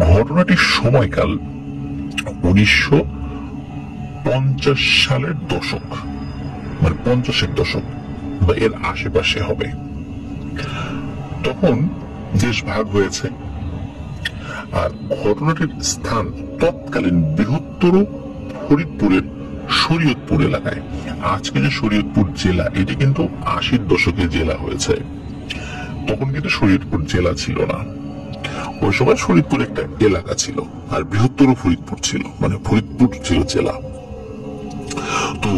ঘটনাটির সময়কাল 1950 সালের দশক, মানে 50-এর দশক বা এর আশেপাশে হবে। তখন দেশ ভাগ হয়েছে, আর ঘটনাটির স্থান তৎকালীন বৃহত্তর ফরিদপুরের শরীয়তপুর এলাকায়। আজকে যে শরীয়তপুর জেলা, এটি কিন্তু 80-র দশকে জেলা হয়েছে। তখন কিন্তু শরীয়তপুর জেলা ছিল না। ওই সময় ফরিদপুর একটা এলাকা ছিল, আর বৃহত্তর ফরিদপুর ছিল, মানে ফরিদপুর ছিল জেলা। তো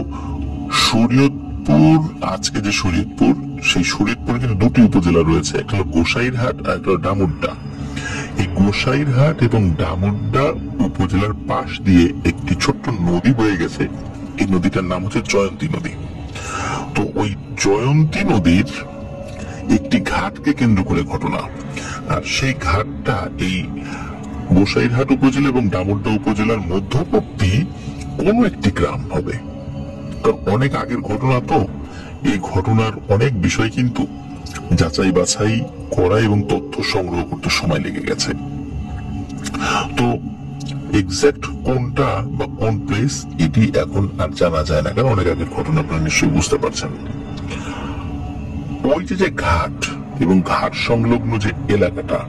শরীয়তপুর, আজকে যে শরীয়তপুর, সেই শরীয়তপুরে কিন্তু দুটি উপজেলা রয়েছে, একটা হলো গোসাইরহাট আর একটা হলো ডামুড্ডা। এই গোসাইরহাট এবং ডামুড্ডা উপজেলার পাশ দিয়ে একটি ছোট্ট নদী বয়ে গেছে। এই নদীটার নাম হচ্ছে জয়ন্তী নদী। তো ওই জয়ন্তী নদীর একটি ঘাটকে কেন্দ্র করে ঘটনা, আর সেই ঘাটটা এই গোসাইরহাট উপজেলা এবং ডামুড্ডা উপজেলার মধ্যবর্তী কোন একটি গ্রাম হবে। কারণ অনেক আগের ঘটনা, তো এই ঘটনার অনেক বিষয় কিন্তু যাচাই বাছাই করা এবং তথ্য সংগ্রহ করতে সময় লেগে গেছে। তো এক্সাক্ট কোনটা বা কোন প্লেস, এটি এখন আর জানা যায় না, কারণ অনেক আগের ঘটনা, আপনারা নিশ্চয়ই বুঝতে পারছেন। ওই যে ঘাট এবং ঘাট সংলগ্ন যে এলাকাটা,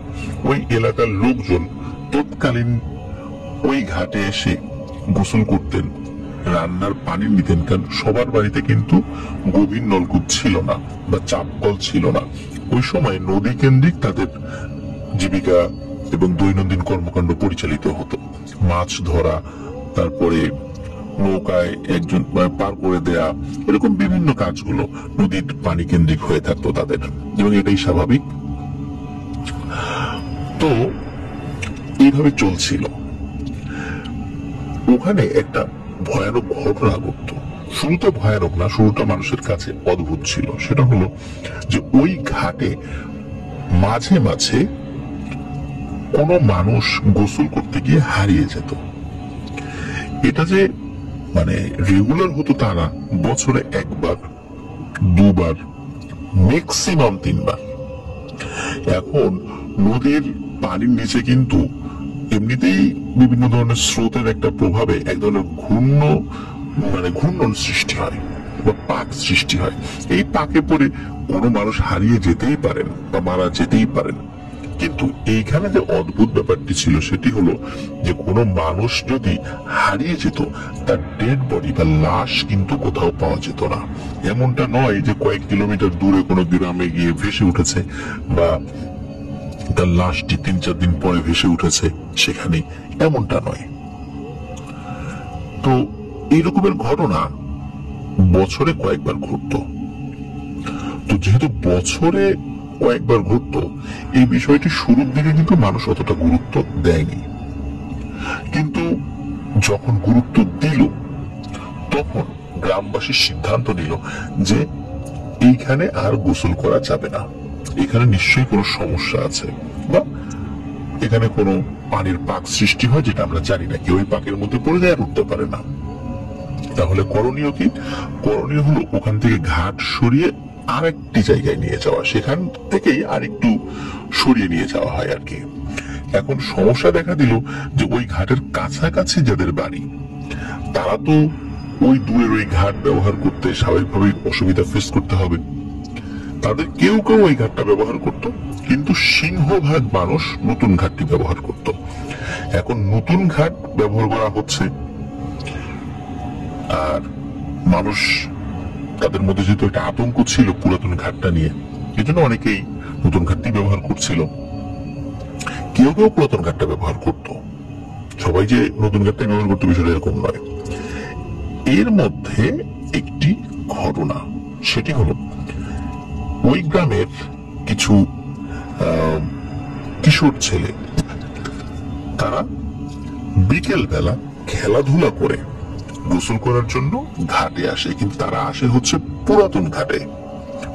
ওই এলাকার লোকজন তৎকালীন ওই ঘাটে এসে গোসল করতেন, রান্নার পানি নিতেন, কারণ সবার বাড়িতে কিন্তু গভীর নলকূপ ছিল না বা চাপকল ছিল না। ওই সময় নদী কেন্দ্রিক তাদের জীবিকা এবং দৈনন্দিন কর্মকাণ্ড পরিচালিত হতো। মাছ ধরা, তারপরে নৌকায় একজন পার করে দেয়া, এরকম বিভিন্ন কাজগুলো নদীর পানি কেন্দ্রিক হয়ে থাকতো তাদের, এবং এটাই স্বাভাবিক। তো এইভাবে চলছিল। ওখানে একটা ভয়ানক ঘটনা ঘটতো। শুরুটা ভয়ানক না, শুরুটা মানুষের কাছে অদ্ভুত ছিল। সেটা হলো যে ওই ঘাটে মাঝে মাঝে কোনো মানুষ গোসল করতে গিয়ে হারিয়ে যেত। এটা যে মানে রেগুলার হতো তা না, বছরে একবার, দুবার, ম্যাক্সিমাম 3বার। এখন নদীর পানির নিচে কিন্তু এমনিতেই বিভিন্ন ধরনের স্রোতের একটা প্রভাবে এক ধরনের ঘূর্ণন সৃষ্টি হয় বা পাক সৃষ্টি হয়। এই পাকে পড়ে কোনো মানুষ হারিয়ে যেতেই পারেন বা মারা যেতেই পারেন। কিন্তু এইখানে যে অদ্ভুত ব্যাপারটি ছিল সেটি হলো যে কোনো মানুষ যদি হারিয়ে যেত, তার ডেড বডি বা লাশ কিন্তু কোথাও পাওয়া যেত না। এমনটা নয় যে কয়েক কিলোমিটার দূরে কোনো গ্রামে গিয়ে ভেসে উঠেছে বা তার লাশটি 3-4 দিন পরে ভেসে উঠেছে সেখানে, এমনটা নয়। তো এই রকমের ঘটনা বছরে কয়েকবার ঘটতো। তো যেহেতু বছরে কয়েকবার ঘটতো, এই বিষয়টি শুরুর দিকে কিন্তু মানুষ অতটা গুরুত্ব দেয়নি। কিন্তু যখন গুরুত্ব দিল, তখন গ্রামবাসী সিদ্ধান্ত নিল যে এইখানে আর গোসল করা যাবে না, এখানে নিশ্চয়ই কোনো সমস্যা আছে, বা এখানে কোনো পানির পাক সৃষ্টি হয় যেটা আমরা জানি না, কেউ ওই পাকের মধ্যে পড়ে যায় আর উঠতে পারে না। তাহলে করণীয় কি? করণীয় হলো ওখান থেকে ঘাট সরিয়ে আরেকটি জায়গায় নিয়ে যাওয়া, সেখান থেকেই আরেকটু সরিয়ে নিয়ে যাওয়া হয় আর কি। এখন সমস্যা দেখা দিল যে ওই ঘাটের কাছাকাছি যাদের বাড়ি, তারা তো ওই দূরের ওই ঘাট ব্যবহার করতে স্বাভাবিকভাবে অসুবিধা ফেস করতে হবে। তাদের কেউ কেউ ওই ঘাটটা ব্যবহার করত, কিন্তু সিংহভাগ মানুষ নতুন ঘাটটি ব্যবহার করত। এখন নতুন ঘাট ব্যবহার করা হচ্ছে, আর মানুষ, তাদের মধ্যে যেহেতু একটা আতঙ্ক ছিল পুরাতন ঘাটটা নিয়ে, এজন্য অনেকেই নতুন ঘাটটি ব্যবহার করছিল। কেউ কেউ পুরাতন ঘাটটা ব্যবহার করত, সবাই যে নতুন ঘাটটা ব্যবহার করতো বিষয়টা এরকম নয়। এর মধ্যে একটি ঘটনা, সেটি হলো ওই গ্রামের কিছু কিশোর ছেলে, তারা বিকেল বেলা খেলাধুলা করে গোসল করার জন্য ঘাটে আসে, কিন্তু তারা আসে হচ্ছে পুরাতন ঘাটে,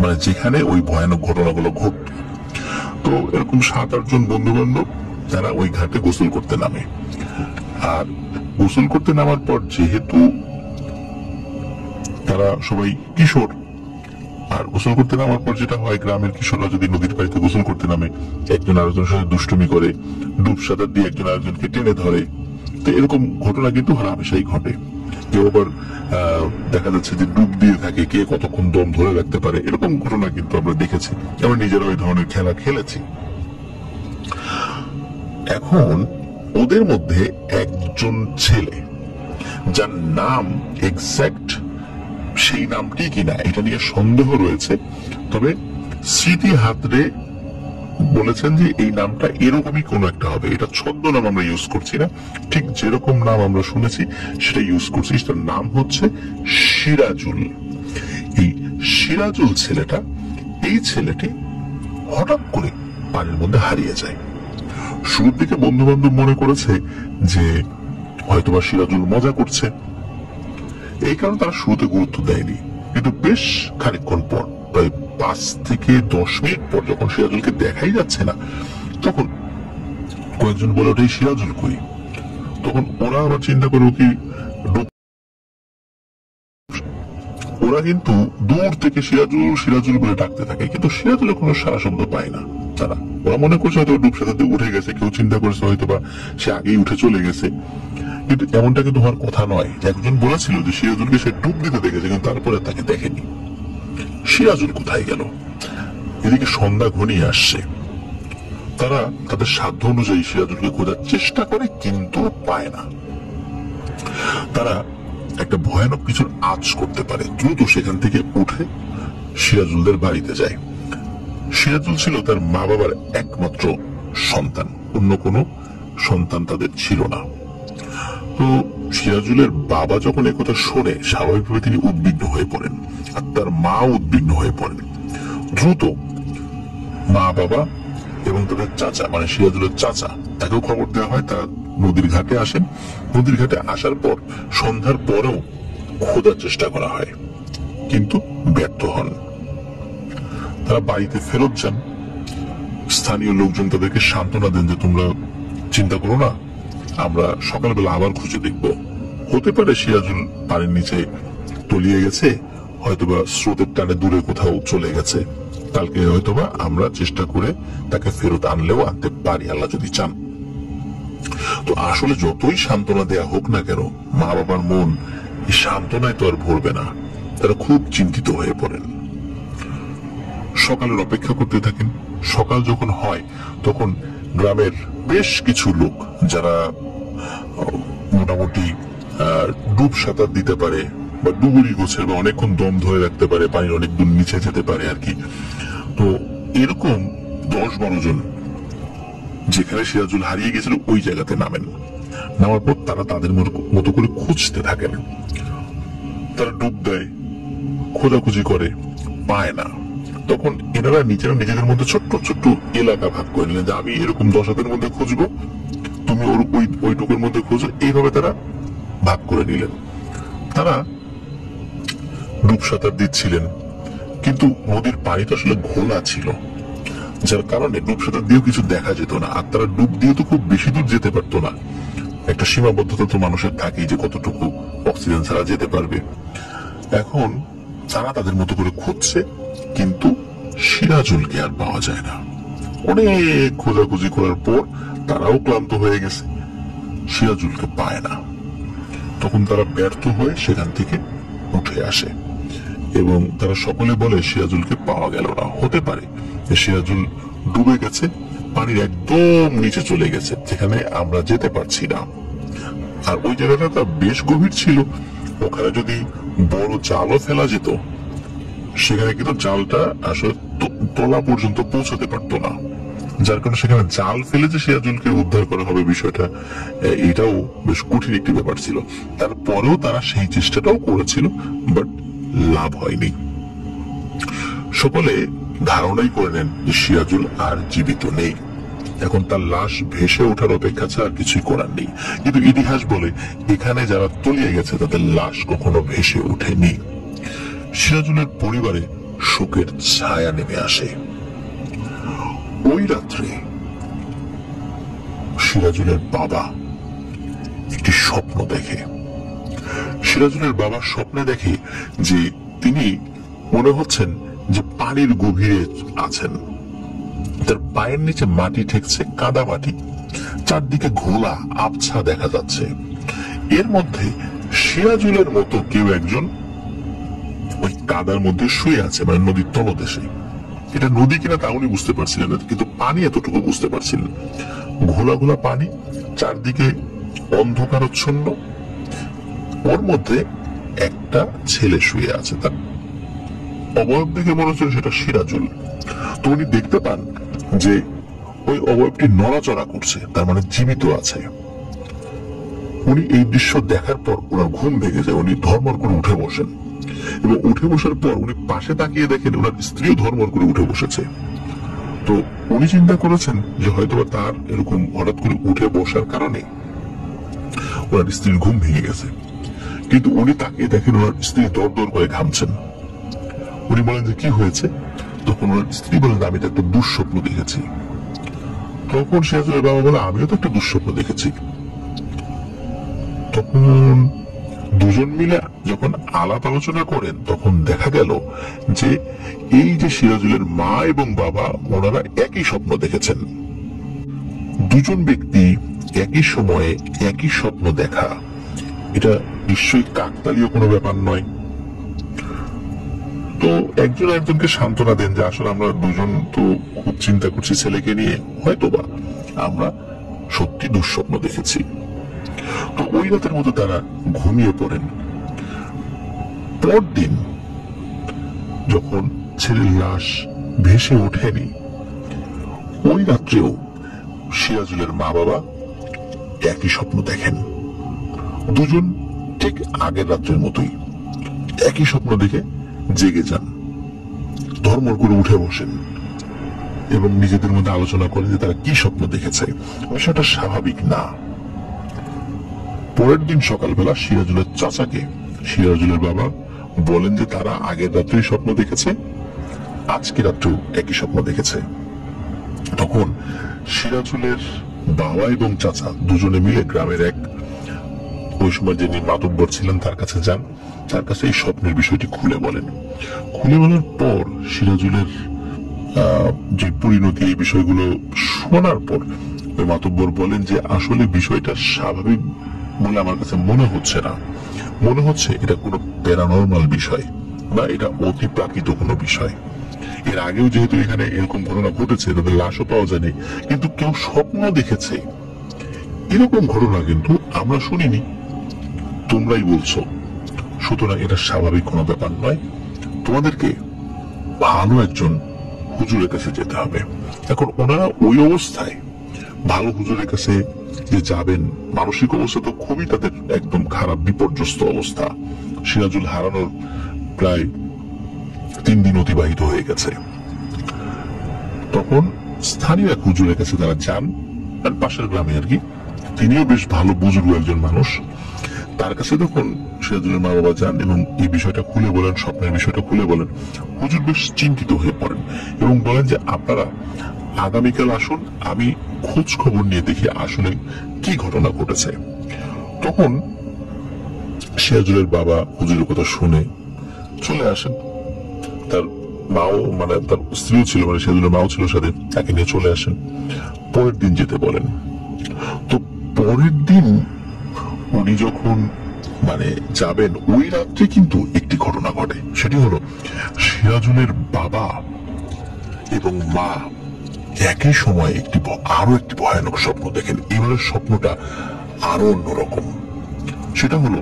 মানে যেখানে ওই ভয়ানক ঘটনাগুলো ঘটত। তো এরকম 7-8 জন বন্ধু বান্ধব তারা ওই ঘাটে গোসল করতে নামে। আর গোসল করতে নামার পর যেহেতু তারা সবাই কিশোর, আর গোসল করতে নামার পর যেটা হয়, গ্রামের কিশোররা যদি নদীর পানিতে গোসল করতে নামে, একজন আরেকজনের সাথে দুষ্টুমি করে, ডুব সাঁতার দিয়ে একজন আরেকজনকে টেনে ধরে। তো এরকম ঘটনা কিন্তু হামেশাই ঘটে। কেউ আবার দেখা যাচ্ছে যে ডুব দিয়ে থাকে, কে কতক্ষণ দম ধরে রাখতে পারে, এরকম ঘটনা কিন্তু আমরা দেখেছি। আমরা নিজেরাও এই ধরনের খেলা খেলেছি। এখন ওদের মধ্যে একজন ছেলে, যার নাম এক্সাক্ট সেই নামটি কিনা এটা নিয়ে সন্দেহ রয়েছে, তবে স্মৃতি হাতড়ে বলেছেন যে এই নামটা এরকমই কোন একটা হবে। এটা ছদ্মনাম আমরা ইউজ করছি না, ঠিক যেরকম নাম আমরা শুনেছি সেটা ইউজ করছি। তার নাম হচ্ছে সিরাজুল। এই সিরাজুল ছেলেটা, এই ছেলেটি হঠাৎ করে পানির মধ্যে হারিয়ে যায়। শুরুর দিকে বন্ধু বান্ধব মনে করেছে যে হয়তোবা সিরাজুল মজা করছে, এই কারণে তারা শুরুতে গুরুত্ব দেয়নি। কিন্তু বেশ খানিকক্ষণ পর, প্রায় 5 থেকে 10 মিনিট পর, যখন সিরাজুলকে দেখাই যাচ্ছে না, তখন কয়েকজন বলে ওঠে সিরাজুল কই। তখন ওরা আবার চিন্তা করে কি, ওরা কিন্তু দূর থেকে সিরাজুল সিরাজুল বলে ডাকতে থাকে, কিন্তু সিরাজুলের কোনো সারা শব্দ পায় না। তারা ওরা মনে করছে হয়তো ডুব সাঁতার দিয়ে উঠে গেছে, কেউ চিন্তা করেছে হয়তোবা সে আগেই উঠে চলে গেছে। কিন্তু এমনটা কিন্তু হওয়ার কথা নয়। একজন বলেছিল যে সিরাজুলকে সে ডুব দিতে দেখেছে, কিন্তু তারপরে তাকে দেখেনি। সিরাজুল কোথায় গেল? এদিকে সন্ধ্যা ঘনিয়ে আসছে। তারা তাদের সাধ্য অনুযায়ী সিরাজুলকে খোঁজার চেষ্টা করে, কিন্তু পায় না। তারা একটা ভয়ানক কিছুর আঁচ করতে পারে, দ্রুত সেখান থেকে উঠে সিরাজুলদের বাড়িতে যায়। সিরাজুল ছিল তার মা বাবার একমাত্র সন্তান, অন্য কোনো সন্তান তাদের ছিল না। তো সিরাজুলের বাবা যখন একথা শোনে, স্বাভাবিকভাবে তিনি উদ্বিগ্ন হয়ে পড়েন, আর তার মা উদ্বিগ্ন হয়ে পড়েন। দ্রুত মা বাবা এবং তাদের চাচা, মানে সিরাজুলের চাচা, তাকেও খবর দেওয়া হয়। তারা নদীর ঘাটে আসেন। নদীর ঘাটে আসার পর সন্ধ্যার পরেও খোঁজার চেষ্টা করা হয়, কিন্তু ব্যর্থ হন। তারা বাড়িতে ফেরত যান। স্থানীয় লোকজন তাদেরকে সান্ত্বনা দেন যে তোমরা চিন্তা করো না, আমরা সকালবেলা আবার খুঁজে দেখব। হতে পারে সিরাজুল পানির নিচে তলিয়ে গেছে, হয়তোবা স্রোতের টানে দূরে কোথাও চলে গেছে। কালকে হয়তোবা আমরা চেষ্টা করে তাকে ফেরত আনলেও আনতে পারি, আল্লাহ যদি চান। তো আসলে যতই সান্ত্বনা দেয়া হোক না কেন, মা বাবার মন এই সান্ত্বনায় তো আর ভরবে না। তারা খুব চিন্তিত হয়ে পড়েন। সকালের অপেক্ষা করতে থাকেন। সকাল যখন হয়, তখন গ্রামের বেশ কিছু লোক, যারা মোটামুটি ডুব সাঁতার দিতে পারে বা ডুবুরি গোছের বা অনেকক্ষণ দম ধরে রাখতে পারে, পানির অনেক দূর নিচে যেতে পারে আর কি, তো এরকম 10-12 জন যেখানে সিরাজুল হারিয়ে গেছিল ওই জায়গাতে নামেন। নামার পর তারা তাদের মতো করে খুঁজতে থাকেন। তারা ডুব দেয়, খোঁজাখুঁজি করে, পায় না। তখন এনারা নিজেরা নিজেদের মধ্যে ছোট্ট ছোট্ট এলাকা ভাগ করে নিলেন যে আমি এরকম 10 হাতের মধ্যে খুঁজবো, তুমি ওইটুকুর মধ্যে খুঁজো। এইভাবে তারা ভাগ করে নিলেন। তারা ডুব সাঁতার দিচ্ছিলেন, কিন্তু নদীর পানি তো আসলে ঘোলা ছিল, যার কারণে ডুব সাঁতার দিয়েও কিছু দেখা যেত না। আর তারা ডুব দিয়ে তো খুব বেশি দূর যেতে পারতো না। একটা সীমাবদ্ধতা তো মানুষের থাকেই যে কতটুকু অক্সিজেন ছাড়া যেতে পারবে। এখন তারা তাদের মতো করে খুঁজছে, কিন্তু সিরাজুলকে আর পাওয়া যায় না। অনেক খোঁজাখুঁজি করার পর তারাও ক্লান্ত হয়ে গেছে, সিরাজুলকে পায় না। তখন তারা ব্যর্থ হয়ে সেখান থেকে উঠে আসে এবং তারা সকলে বলে সিরাজুলকে পাওয়া গেল না। হতে পারে যে সিরাজুল ডুবে গেছে, পানির একদম নিচে চলে গেছে, যেখানে আমরা যেতে পারছি না। আর ওই জায়গাটা বেশ গভীর ছিল, ওখানে যদি বড় জালও ফেলা যেত, সেখানে কিন্তু জালটা আসলে তলা পর্যন্ত পৌঁছাতে পারতো না। যার কারণে সেখানে জাল ফেলে যে সিরাজুলকে উদ্ধার করা হবে, বিষয়টা এটাও বেশ কঠিন একটি ব্যাপার ছিল। তারপরেও তারা সেই চেষ্টাটাও করেছিল, বাট লাভ হয়নি। সকলে ধারণাই করে নেন যে সিরাজুল আর জীবিত নেই। এখন তার লাশ ভেসে ওঠার অপেক্ষা ছাড়া কিছুই করার নেই। কিন্তু ইতিহাস বলে এখানে যারা তলিয়ে গেছে তাদের লাশ কখনো ভেসে ওঠেনি। সিরাজুলের পরিবারে শোকের ছায়া নেমে আসে। ওই রাত্রে সিরাজুলের বাবা একটি স্বপ্ন দেখে। সিরাজুলের বাবা স্বপ্নে দেখে যে তিনি মনে হচ্ছেন যে পানির গভীরে আছেন। তার পায়ের নিচে মাটি ঠেকছে, কাদা মাটি, চারদিকে ঘোলা আবছা দেখা যাচ্ছে। এর মধ্যে সিরাজুলের মতো কেউ একজন ওই কাদার মধ্যে শুয়ে আছে, মানে নদীর তলদেশে। এটা নদী কিনা তা উনি বুঝতে পারছিলেন না, কিন্তু পানি এতটুকু বুঝতে পারছিলেন। ঘোলা ঘোলা পানি, চারদিকে অন্ধকারচ্ছন্ন, ওর মধ্যে একটা ছেলে শুয়ে আছে। তার অবয়ব দেখে মনে হচ্ছে সেটা সিরাজুল। তো উনি দেখতে পান যে ওই অবয়বটি নড়াচড়া করছে, তার মানে জীবিত আছে। উনি এই দৃশ্য দেখার পর ওনার ঘুম ভেঙে যায়। উনি ধর্মর করে উঠে বসেন, এবং উঠে বসার পর উনি পাশে তাকিয়ে দেখেন ওনার স্ত্রীও ধর্মর করে উঠে বসেছে। তো উনি চিন্তা করেছেন যে হয়তো তার এরকম হঠাৎ করে উঠে বসার কারণে ওনার স্ত্রীর ঘুম ভেঙে গেছে। কিন্তু উনি তাকিয়ে দেখেন ওনার স্ত্রী দর দর করে ঘামছেন। উনি বলেন যে কি হয়েছে? তখন ওনার স্ত্রী বলেন, আমি তো একটা দুঃস্বপ্ন দেখেছি। তখন সিরাজুলের বাবা বলে, আমিও তো একটা দুঃস্বপ্ন দেখেছি। তখন দুজন মিলে যখন আলাপ আলোচনা করেন, তখন দেখা গেল যে এই যে সিরাজুলের মা এবং বাবা, ওনারা একই স্বপ্ন দেখেছেন। দুজন ব্যক্তি একই সময়ে একই স্বপ্ন দেখা, এটা নিশ্চয়ই কাকতালীয় কোনো ব্যাপার নয়। তো একজন একজনকে সান্ত্বনা দেন যে আসলে আমরা দুজন তো খুব চিন্তা করছি ছেলেকে নিয়ে, হয়তোবা আমরা সত্যি দুঃস্বপ্ন দেখেছি। তো ওই রাতের মতো তারা ঘুমিয়ে পড়েন। পরদিন যখন ছেলের লাশ ভেসে ওঠেনি, ওই রাত্রেও সিরাজুলের মা বাবা একই স্বপ্ন দেখেন। দুজন ঠিক আগের রাত্রের মতোই একই স্বপ্ন দেখে জেগে যান, ধর্মর করে উঠে বসেন এবং নিজেদের মধ্যে আলোচনা করেন যে তারা কি স্বপ্ন দেখেছে। বিষয়টা স্বাভাবিক না। পরের দিন সকালবেলা সিরাজুলের চাচাকে সিরাজুলের বাবা বলেন যে তারা আগের রাত্রেই স্বপ্ন দেখেছে, আজকে রাত্রেও একই স্বপ্ন দেখেছে। তখন সিরাজুলের বাবা এবং চাচা দুজনে মিলে গ্রামের এক, ওই সময় যিনি মাতব্বর ছিলেন, তার কাছে যান। তার কাছে এই স্বপ্নের বিষয়টি খুলে বলেন। খুলে বলার পর সিরাজুলের যে পরিণতি, এই বিষয়গুলো শোনার পর ওই মাতব্বর বলেন যে আসলে বিষয়টা স্বাভাবিক বলে আমার কাছে মনে হচ্ছে না। মনে হচ্ছে এটা কোনো প্যারানর্মাল বিষয় বা এটা অতি প্রাকৃত কোনো বিষয়। এর আগেও যেহেতু এখানে এরকম ঘটনা ঘটেছে, তাদের লাশও পাওয়া যায়নি, কিন্তু কেউ স্বপ্ন দেখেছে এরকম ঘটনা কিন্তু আমরা শুনিনি। তোমরাই বলছো, সুতরাং এটা স্বাভাবিক কোনো ব্যাপার নয়। তোমাদেরকে ভালো একজন হুজুরের কাছে যেতে হবে। এখন ওনারা ওই অবস্থায় ভালো হুজুরের কাছে যে যাবেন, মানসিক অবস্থা তো খুবই তাদের একদম খারাপ, বিপর্যস্ত অবস্থা। সিরাজুল হারানোর প্রায় 3 দিন অতিবাহিত হয়ে গেছে। তখন স্থানীয় এক হুজুরের কাছে তারা যান, পাশের গ্রামে আর কি। তিনিও বেশ ভালো বুজুর্গ একজন মানুষ। তার কাছে তখন সিরাজুলের মা বাবা যান এবং এই বিষয়টা খুলে বলেন, স্বপ্নের বিষয়টা খুলে বলেন। হুজুর বেশ চিন্তিত হয়ে পড়েন এবং বলেন যে আপনারা আগামীকাল আসুন, আমি খোঁজ খবর নিয়ে দেখি আসলে কি ঘটনা ঘটেছে। তখন সিরাজুলের বাবা হুজুরের কথা শুনে চলে আসেন। তার মাও, মানে তার স্ত্রীও ছিল, মানে সিরাজুলের মাও ছিল সাথে, তাকে নিয়ে চলে আসেন। পরের দিন যেতে বলেন। তো পরের দিন উনি যখন মানে যাবেন, ওই রাত্রে কিন্তু একটি ঘটনা ঘটে। সেটি হলো সিরাজুলের বাবা এবং মা একই সময় আরো একটি ভয়ানক স্বপ্ন দেখেন। এবারের স্বপ্নটা আরো অন্যরকম। সেটা হলো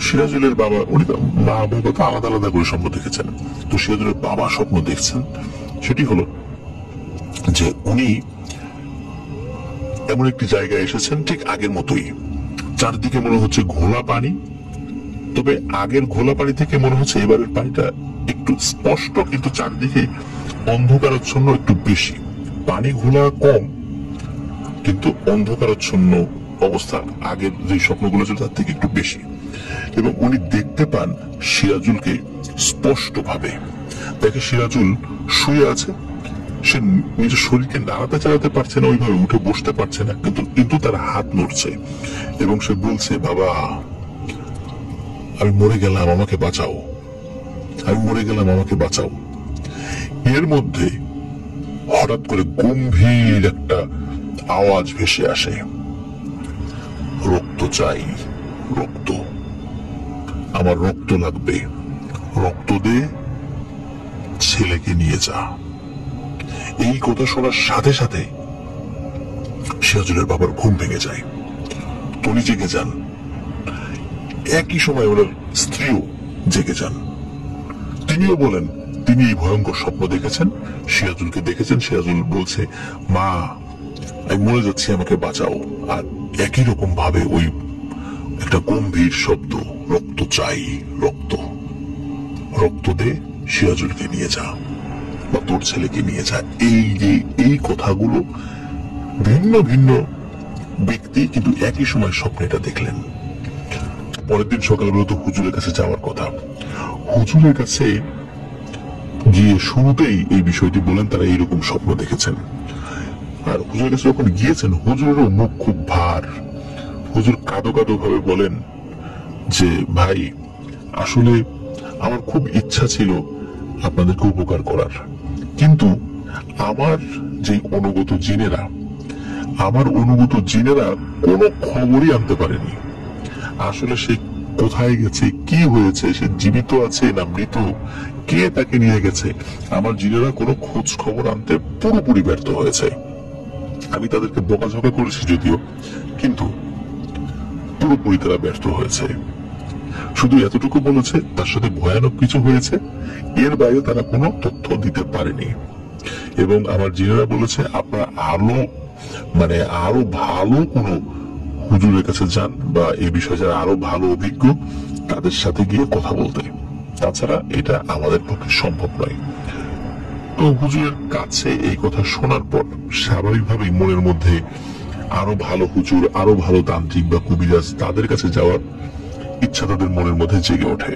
সিরাজুলের বাবা, উনি মা বাবা তো আলাদা আলাদা করে স্বপ্ন দেখেছেন। তো সিরাজুলের বাবা স্বপ্ন দেখছেন, সেটি হলো যে উনি এমন একটি জায়গায় এসেছেন ঠিক আগের মতোই। চারদিকে মনে হচ্ছে ঘোলা পানি, তবে আগের ঘোলা পানি থেকে মনে হচ্ছে এবারের পানিটা একটু স্পষ্ট, কিন্তু চারদিকে অন্ধকারাচ্ছন্ন একটু বেশি। পানি ঘোলা কম, কিন্তু অন্ধকারাচ্ছন্ন অবস্থা আগের যে স্বপ্নগুলো ছিল তার থেকে একটু বেশি। এবং উনি দেখতে পান সিরাজুলকে স্পষ্ট ভাবে। দেখে সিরাজুল শুয়ে আছে, সে নিজের শরীরকে নাড়াতে চালাতে পারছে না, ওইভাবে উঠে বসতে পারছে না, কিন্তু তার হাত নড়ছে এবং সে বলছে, বাবা আমি মরে গেলাম, আমাকে বাঁচাও। আমি মরে গেলাম, আমাকে বাঁচাও। এর মধ্যে হঠাৎ করে গম্ভীর একটা আওয়াজ ভেসে আসে, রক্ত চাই, রক্ত, আমার রক্ত লাগবে, রক্ত দে, ছেলেকে নিয়ে যা। এই কথা শোনার সাথে সাথে সিরাজুলের বাবার ঘুম ভেঙে যায়, উনি জেগে যান। একই সময় ওনার স্ত্রীও জেগে যান। তিনিও বলেন তিনি এই ভয়ঙ্কর স্বপ্ন দেখেছেন, সিরাজুলকে দেখেছেন। সিরাজুল বলছে, মা আমি মরে যাচ্ছি, আমাকে বাঁচাও। আর একই রকম ভাবে ওই একটা গম্ভীর শব্দ, রক্ত চাই, রক্ত, রক্ত দে, সিরাজুলকে নিয়ে যা, বা তোর ছেলেকে নিয়ে যা। এই যে এই কথাগুলো ভিন্ন ভিন্ন ব্যক্তি কিন্তু একই সময় স্বপ্নে এটা দেখলেন। পরের দিন সকালবেলা তো হুজুরের কাছে যাওয়ার কথা। হুজুরের কাছে গিয়ে শুরুতেই এই বিষয়টি বলেন, তারা এইরকম স্বপ্ন দেখেছেন। আর হুজুরের কাছে যখন গিয়েছেন, হুজুরেরও মুখ খুব ভার। হুজুর কাঁদো কাঁদো ভাবে বলেন যে, ভাই আসলে আমার খুব ইচ্ছা ছিল আপনাদেরকে উপকার করার, কিন্তু আমার যে অনুগত জিনেরা কোনো খবরই আনতে পারেনি। আসলে সে কোথায় গেছে, কি হয়েছে, সে জীবিত আছে না মৃত, কে তাকে নিয়ে গেছে, আমার জিনেরা কোনো খোঁজ খবর আনতে পুরোপুরি ব্যর্থ হয়েছে। আমি তাদেরকে বকাঝকা করেছি যদিও, কিন্তু পুরোপুরি তারা ব্যর্থ হয়েছে। শুধু এতটুকু বলেছে তার সাথে ভয়ানক কিছু হয়েছে, এর বাইরে তারা কোনো তথ্য দিতে পারেনি। এবং আমার জিনেরা বলেছে আপনারা আরো ভালো কোনো হুজুরের কাছে যান, বা এই বিষয়ে যারা আরো ভালো অভিজ্ঞ তাদের সাথে গিয়ে কথা বলতে, তাছাড়া এটা আমাদের পক্ষে সম্ভব নয়। তো হুজুরের কাছে এই কথা শোনার পর স্বাভাবিকভাবেই মনের মধ্যে আরো ভালো হুজুর, আরো ভালো তান্ত্রিক বা কবিরাজ, তাদের কাছে যাওয়ার ইচ্ছা তাদের মনের মধ্যে জেগে ওঠে।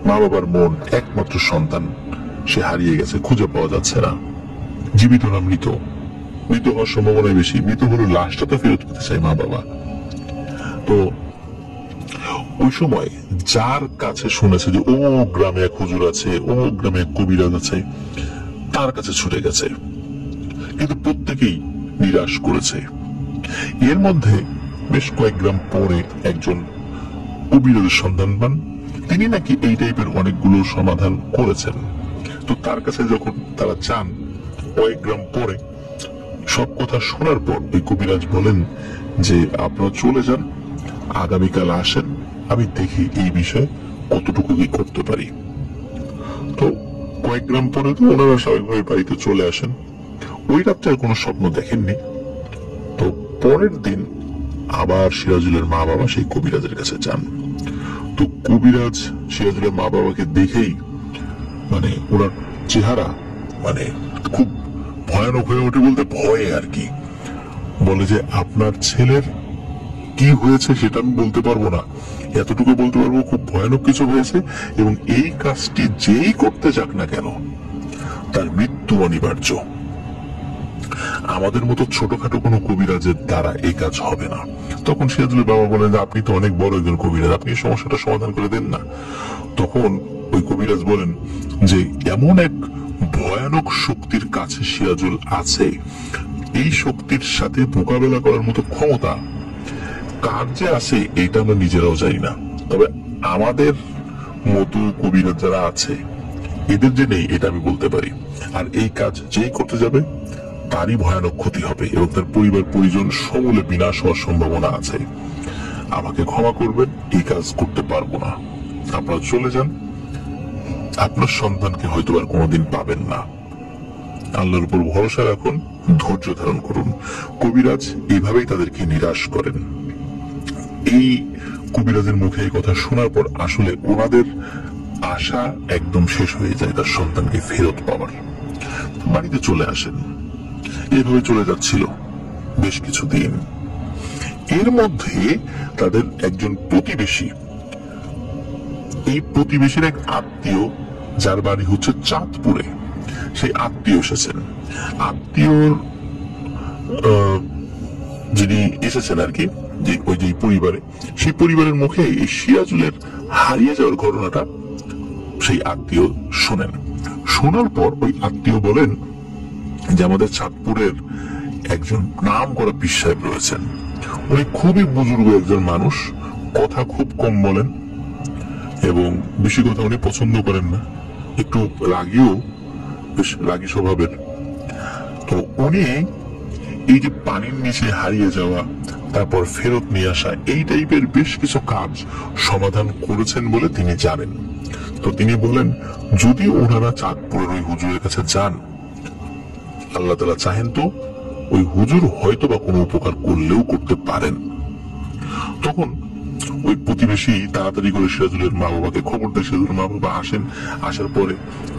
মা বাবার মন, একমাত্র সন্তান, সে হারিয়ে গেছে, খুঁজে পাওয়া যাচ্ছে না। জীবিত না মৃত, মৃত হওয়ার সম্ভাবনা বেশি, মৃত হলো লাশটা তো ফেরত পেতে চাই মা বাবা। তো ওই সময় যার কাছে শুনেছে যে ও গ্রামে এক হুজুর আছে, ও গ্রামে এক কবিরাজ আছে, তার কাছে ছুটে গেছে, কিন্তু প্রত্যেকেই নিরাশ করেছে। এর মধ্যে বেশ কয়েক গ্রাম পরে একজন কবিরাজের সন্ধান পান, তিনি নাকি এই টাইপের অনেকগুলো সমাধান করেছেন। তো তার কাছে যখন তারা যান, কয়েক গ্রাম পরে সব কথা শোনার পর ওই কবিরাজ বলেন যে আপনারা চলে যান, আগামীকাল আসেন, আমি দেখি এই বিষয়ে কতটুকু কি করতে পারি। তো কয়েক গ্রাম পরে তো ওনারা স্বাভাবিকভাবে বাড়িতে চলে আসেন। ওই রাত্রে আর কোনো স্বপ্ন দেখেননি। তো পরের দিন আবার সিরাজুলের মা বাবা সেই কবিরাজের কাছে যান। তো কবিরাজ সিরাজুলের মা বাবাকে দেখেই ওনার চেহারা খুব ভয়ানক হয়ে ওঠে, বলতে ভয়ে আর কি। বলে যে আপনার ছেলের কি হয়েছে সেটা আমি বলতে পারবো না, এতটুকু বলতে পারবো খুব ভয়ানক কিছু হয়েছে, এবং এই কাজটি যেই করতে যাক না কেন তার মৃত্যু অনিবার্য। আমাদের মতো ছোটখাটো কোনো কবিরাজের দ্বারা এই কাজ হবে না। তখন সিরাজুলের বাবা বলেন যে আপনি তো অনেক বড় একজন কবিরাজ, আপনি এই সমস্যাটা সমাধান করে দেন না। তখন ওই কবিরাজ বলেন যে এমন এক ভয়ানক শক্তির কাছে সিরাজুল আছে, এই শক্তির সাথে মোকাবেলা করার মতো ক্ষমতা কার যে আছে এটা আমরা নিজেরাও জানি না, তবে আমাদের মতো কবিরাজ যারা আছে এদের যে নেই এটা আমি বলতে পারি। আর এই কাজ যেই করতে যাবে তারই ভয়ানক ক্ষতি হবে এবং তার পরিবার পরিজন সমূলে বিনাশ হওয়ার সম্ভাবনা আছে। আমাকে ক্ষমা করবেন, এই কাজ করতে পারবো না, আপনারা চলে যান, আপনার সন্তানকে হয়তো আর কোনোদিন পাবেন না। আল্লাহর উপর ভরসা রাখুন, ধৈর্য ধারণ করুন। কবিরাজ এইভাবেই তাদেরকে নিরাশ করেন। এই কবিরাজের মুখে এই কথা শোনার পর আসলে ওনাদের আশা একদম শেষ হয়ে যায় তার সন্তানকে ফেরত পাওয়ার। বাড়িতে চলে আসেন। এইভাবে চলে যাচ্ছিল বেশ কিছুদিন। এর মধ্যে তাদের একজন প্রতিবেশী, এই প্রতিবেশীর এক আত্মীয় যার বাড়ি হচ্ছে চাঁদপুরে, সেই আত্মীয় এসেছেন। আত্মীয়র যিনি এসেছেন আর কি, যে ওই যে পরিবারে, সেই পরিবারের মুখে এই সিরাজুলের হারিয়ে যাওয়ার ঘটনাটা সেই আত্মীয় শোনেন। শোনার পর ওই আত্মীয় বলেন যে আমাদের চাঁদপুরের একজন নাম করা পীর সাহেব রয়েছেন, উনি খুবই বুজুর্গ একজন মানুষ, কথা খুব কম বলেন এবং বেশি কথা উনি পছন্দ করেন না, একটু রাগীও, বেশ রাগী স্বভাবের। তো উনি এই যে পানির নিচে হারিয়ে যাওয়া, তারপর ফেরত নিয়ে আসা, এই টাইপের বেশ কিছু কাজ সমাধান করেছেন বলে তিনি জানেন। তো তিনি বলেন যদি ওনারা চাঁদপুরের ওই হুজুরের কাছে যান, আল্লাহ তাআলা চাহেন তো ওই হুজুর হয়তো বা কোনো উপকার করলেও করতে পারেন। তখন ওই প্রতিবেশী তাড়াতাড়ি করে সিরাজুলের মা বাবাকে খবর দেয়। সিরাজুলের মা বাবা আসেন, আসার পরে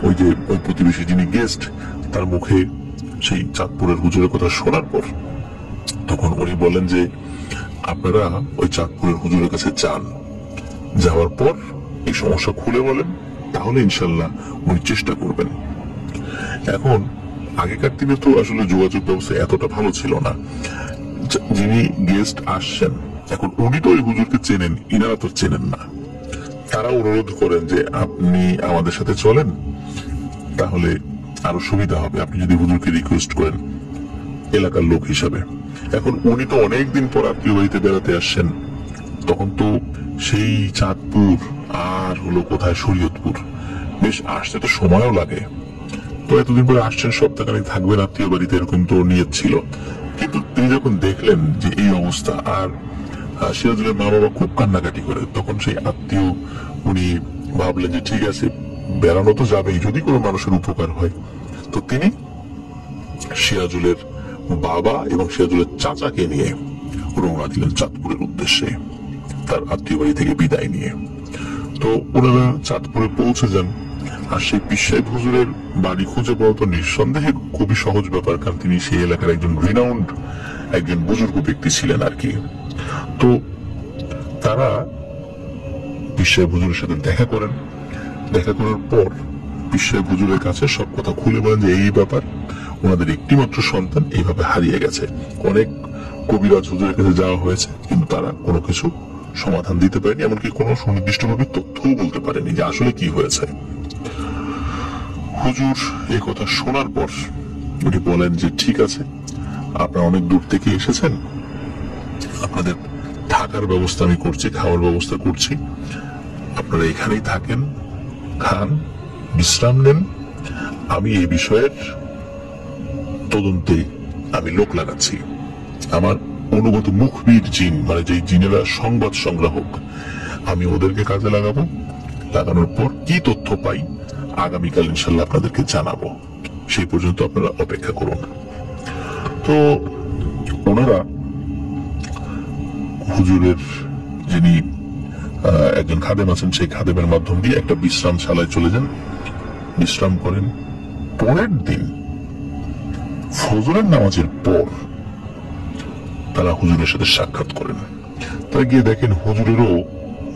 ওই যে ওই প্রতিবেশী যিনি গেস্ট, তার মুখে সেই চাঁদপুরের হুজুরের কথা শোনার পর তখন উনি বলেন যে আপনারা ওই চাঁদপুরের হুজুরের কাছে যান, যাওয়ার পর এই সমস্যা খুলে বলেন, তাহলে ইনশাল্লাহ উনি চেষ্টা করবেন। এখন আগেকার দিনে তো আসলে যোগাযোগ ব্যবস্থা এতটা ভালো ছিল না, যিনি গেস্ট আসছেন এখন উনি তো ওই হুজুরকে চেনেন, ইনারা তো চেনেন না। তারা অনুরোধ করেন যে আপনি আমাদের সাথে চলেন, তাহলে আরো সুবিধা হবে, আপনি যদি হুজুরকে রিকোয়েস্ট করেন এলাকার লোক হিসাবে। এখন উনি তো অনেকদিন পর আত্মীয় বাড়িতে বেড়াতে আসছেন, তখন তো সেই চাঁদপুর আর হলো কোথায় শরীয়তপুর, বেশ আসতে তো সময়ও লাগে। তো এতদিন পরে আসছেন, সপ্তাহখানেক থাকবেন আত্মীয় বাড়িতে, এরকম তো নিয়ত ছিল। কিন্তু তিনি যখন দেখলেন যে এই অবস্থা, আর সিরাজুলের মা বাবা খুব কান্নাকাটি করে, তখন সেই আত্মীয় উনি ভাবলেন যে ঠিক আছে, বেড়ানো তো যাবেই, যদি কোনো মানুষের উপকার হয়। তো তিনি সিরাজুলের বাবা এবং সিরাজুলের চাচাকে নিয়ে রওনা দিলেন চাঁদপুরের উদ্দেশ্যে, তার আত্মীয় বাড়ি থেকে বিদায় নিয়ে। তো ওনারা চাঁদপুরে পৌঁছে যান। আর সেই পীর সাহেব হুজুরের বাড়ি খুঁজে পাওয়া তো নিঃসন্দেহে খুবই সহজ ব্যাপার, কারণ তিনি সেই এলাকার একজন রিনাউন্ড, একজন বুজুর্গ ব্যক্তি ছিলেন আর কি। তো তারা পীর সাহেব হুজুরের সাথে দেখা করেন। দেখা করার পর পীর সাহেব হুজুরের কাছে সব কথা খুলে বলেন যে এই ব্যাপার, ওনাদের একটি মাত্র সন্তান এইভাবে হারিয়ে গেছে। অনেক কবিরাজ হুজুরের কাছে যাওয়া হয়েছে, কিন্তু তারা কোনো কিছু সমাধান দিতে পারেনি, এমনকি কোনো সুনির্দিষ্টভাবে তথ্যও বলতে পারেনি যে আসলে কি হয়েছে। হুজুর এই কথা শোনার পর উনি বলেন যে ঠিক আছে, আপনারা অনেক দূর থেকে এসেছেন, আপনাদের থাকার ব্যবস্থা আমি করছি, খাওয়ার ব্যবস্থা করছি, আপনারা এখানেই থাকেন, খান, বিশ্রাম নেন, আমি এই বিষয়ের তদন্তে আমি লোক লাগাচ্ছি। আমার অনুগত মুখবির জিন, মানে যে জিনেরা সংবাদ সংগ্রাহক, আমি ওদেরকে কাজে লাগাবো। লাগানোর পর কি তথ্য পাই আগামীকাল ইনশাল্লাহ আপনাদেরকে জানাবো, সেই পর্যন্ত আপনারা অপেক্ষা করুন। তো ওনারা হুজুরের যিনি একজন খাদেম আছেন, সেই খাদেমের মাধ্যম দিয়ে একটা বিশ্রামশালায় চলে যান, বিশ্রাম করেন। পরের দিন ফজরের নামাজের পর তারা হুজুরের সাথে সাক্ষাৎ করেন। তারা গিয়ে দেখেন হুজুরেরও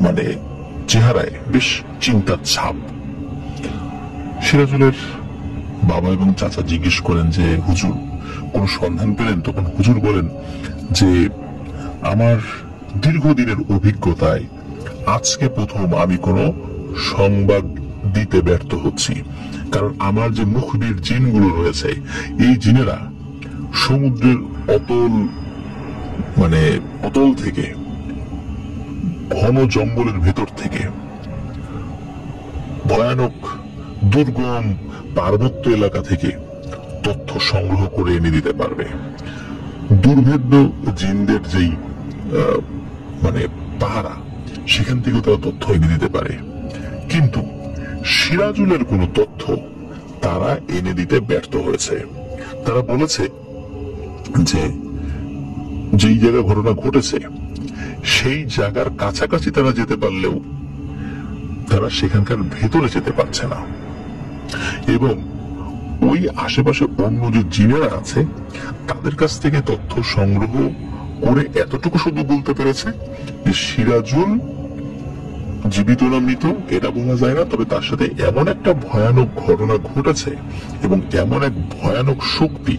মানে চেহারায় বেশ চিন্তার ছাপ। সিরাজুলের বাবা এবং চাচা জিজ্ঞেস করেন যে হুজুর কোন সন্ধান পেলেন? তখন হুজুর বলেন যে আমার দীর্ঘদিনের অভিজ্ঞতায় আজকে প্রথম আমি কোনো সংবাদ দিতে ব্যর্থ হচ্ছি, কারণ আমার যে মুখবির জিনগুলো রয়েছে, এই জিনেরা সমুদ্রের অতল থেকে, ঘন জঙ্গলের ভেতর থেকে, ভয়ানক দুর্গম পার্বত্য এলাকা থেকে তথ্য সংগ্রহ করে এনে দিতে পারবে। দুর্ভেদ্য জিনদের যেই পাহারা, সেখান থেকে তারা তথ্য এনে দিতে পারে, কিন্তু সিরাজুলের কোনো তথ্য তারা এনে দিতে ব্যর্থ হয়েছে। তারা বলেছে যে যেই জায়গায় ঘটনা ঘটেছে সেই জায়গার কাছাকাছি তারা যেতে পারলেও তারা সেখানকার ভেতরে যেতে পারছে না, এবং ওই আশেপাশে অন্য যে জিনেরা আছে তাদের কাছ থেকে তথ্য সংগ্রহ করে এতটুকু শুধু বলতে পেরেছে যে সিরাজুল জীবিত না মৃত এটা বলা যায় না, তবে তার সাথে এমন একটা ভয়ানক ঘটনা ঘটেছে এবং এমন এক ভয়ানক শক্তি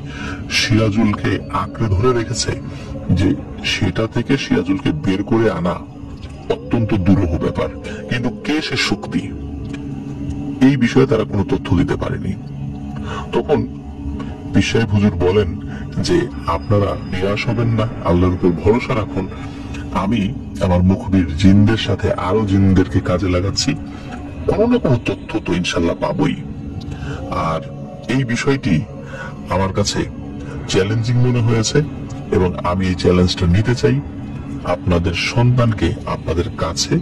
সিরাজুলকে আঁকড়ে ধরে রেখেছে যে সেটা থেকে সিরাজুলকে বের করে আনা অত্যন্ত দুরূহ ব্যাপার। কিন্তু কে সে শক্তি, এই বিষয়ে তারা কোনো তথ্য দিতে পারেনি। তখন পীর সাহেব হুজুর বলেন যে আপনারা নিরাশ হবেন না, আল্লাহর উপর ভরসা রাখুন, আমি আমার মুখবির জিনদের সাথে আরো জিনদেরকে কাজে লাগাচ্ছি, কোনো না কোনো তথ্য তো ইনশাল্লাহ পাবই। আর এই বিষয়টি আমার কাছে চ্যালেঞ্জিং মনে হয়েছে এবং আমি এই চ্যালেঞ্জটা নিতে চাই। আপনাদের সন্তানকে আপনাদের কাছে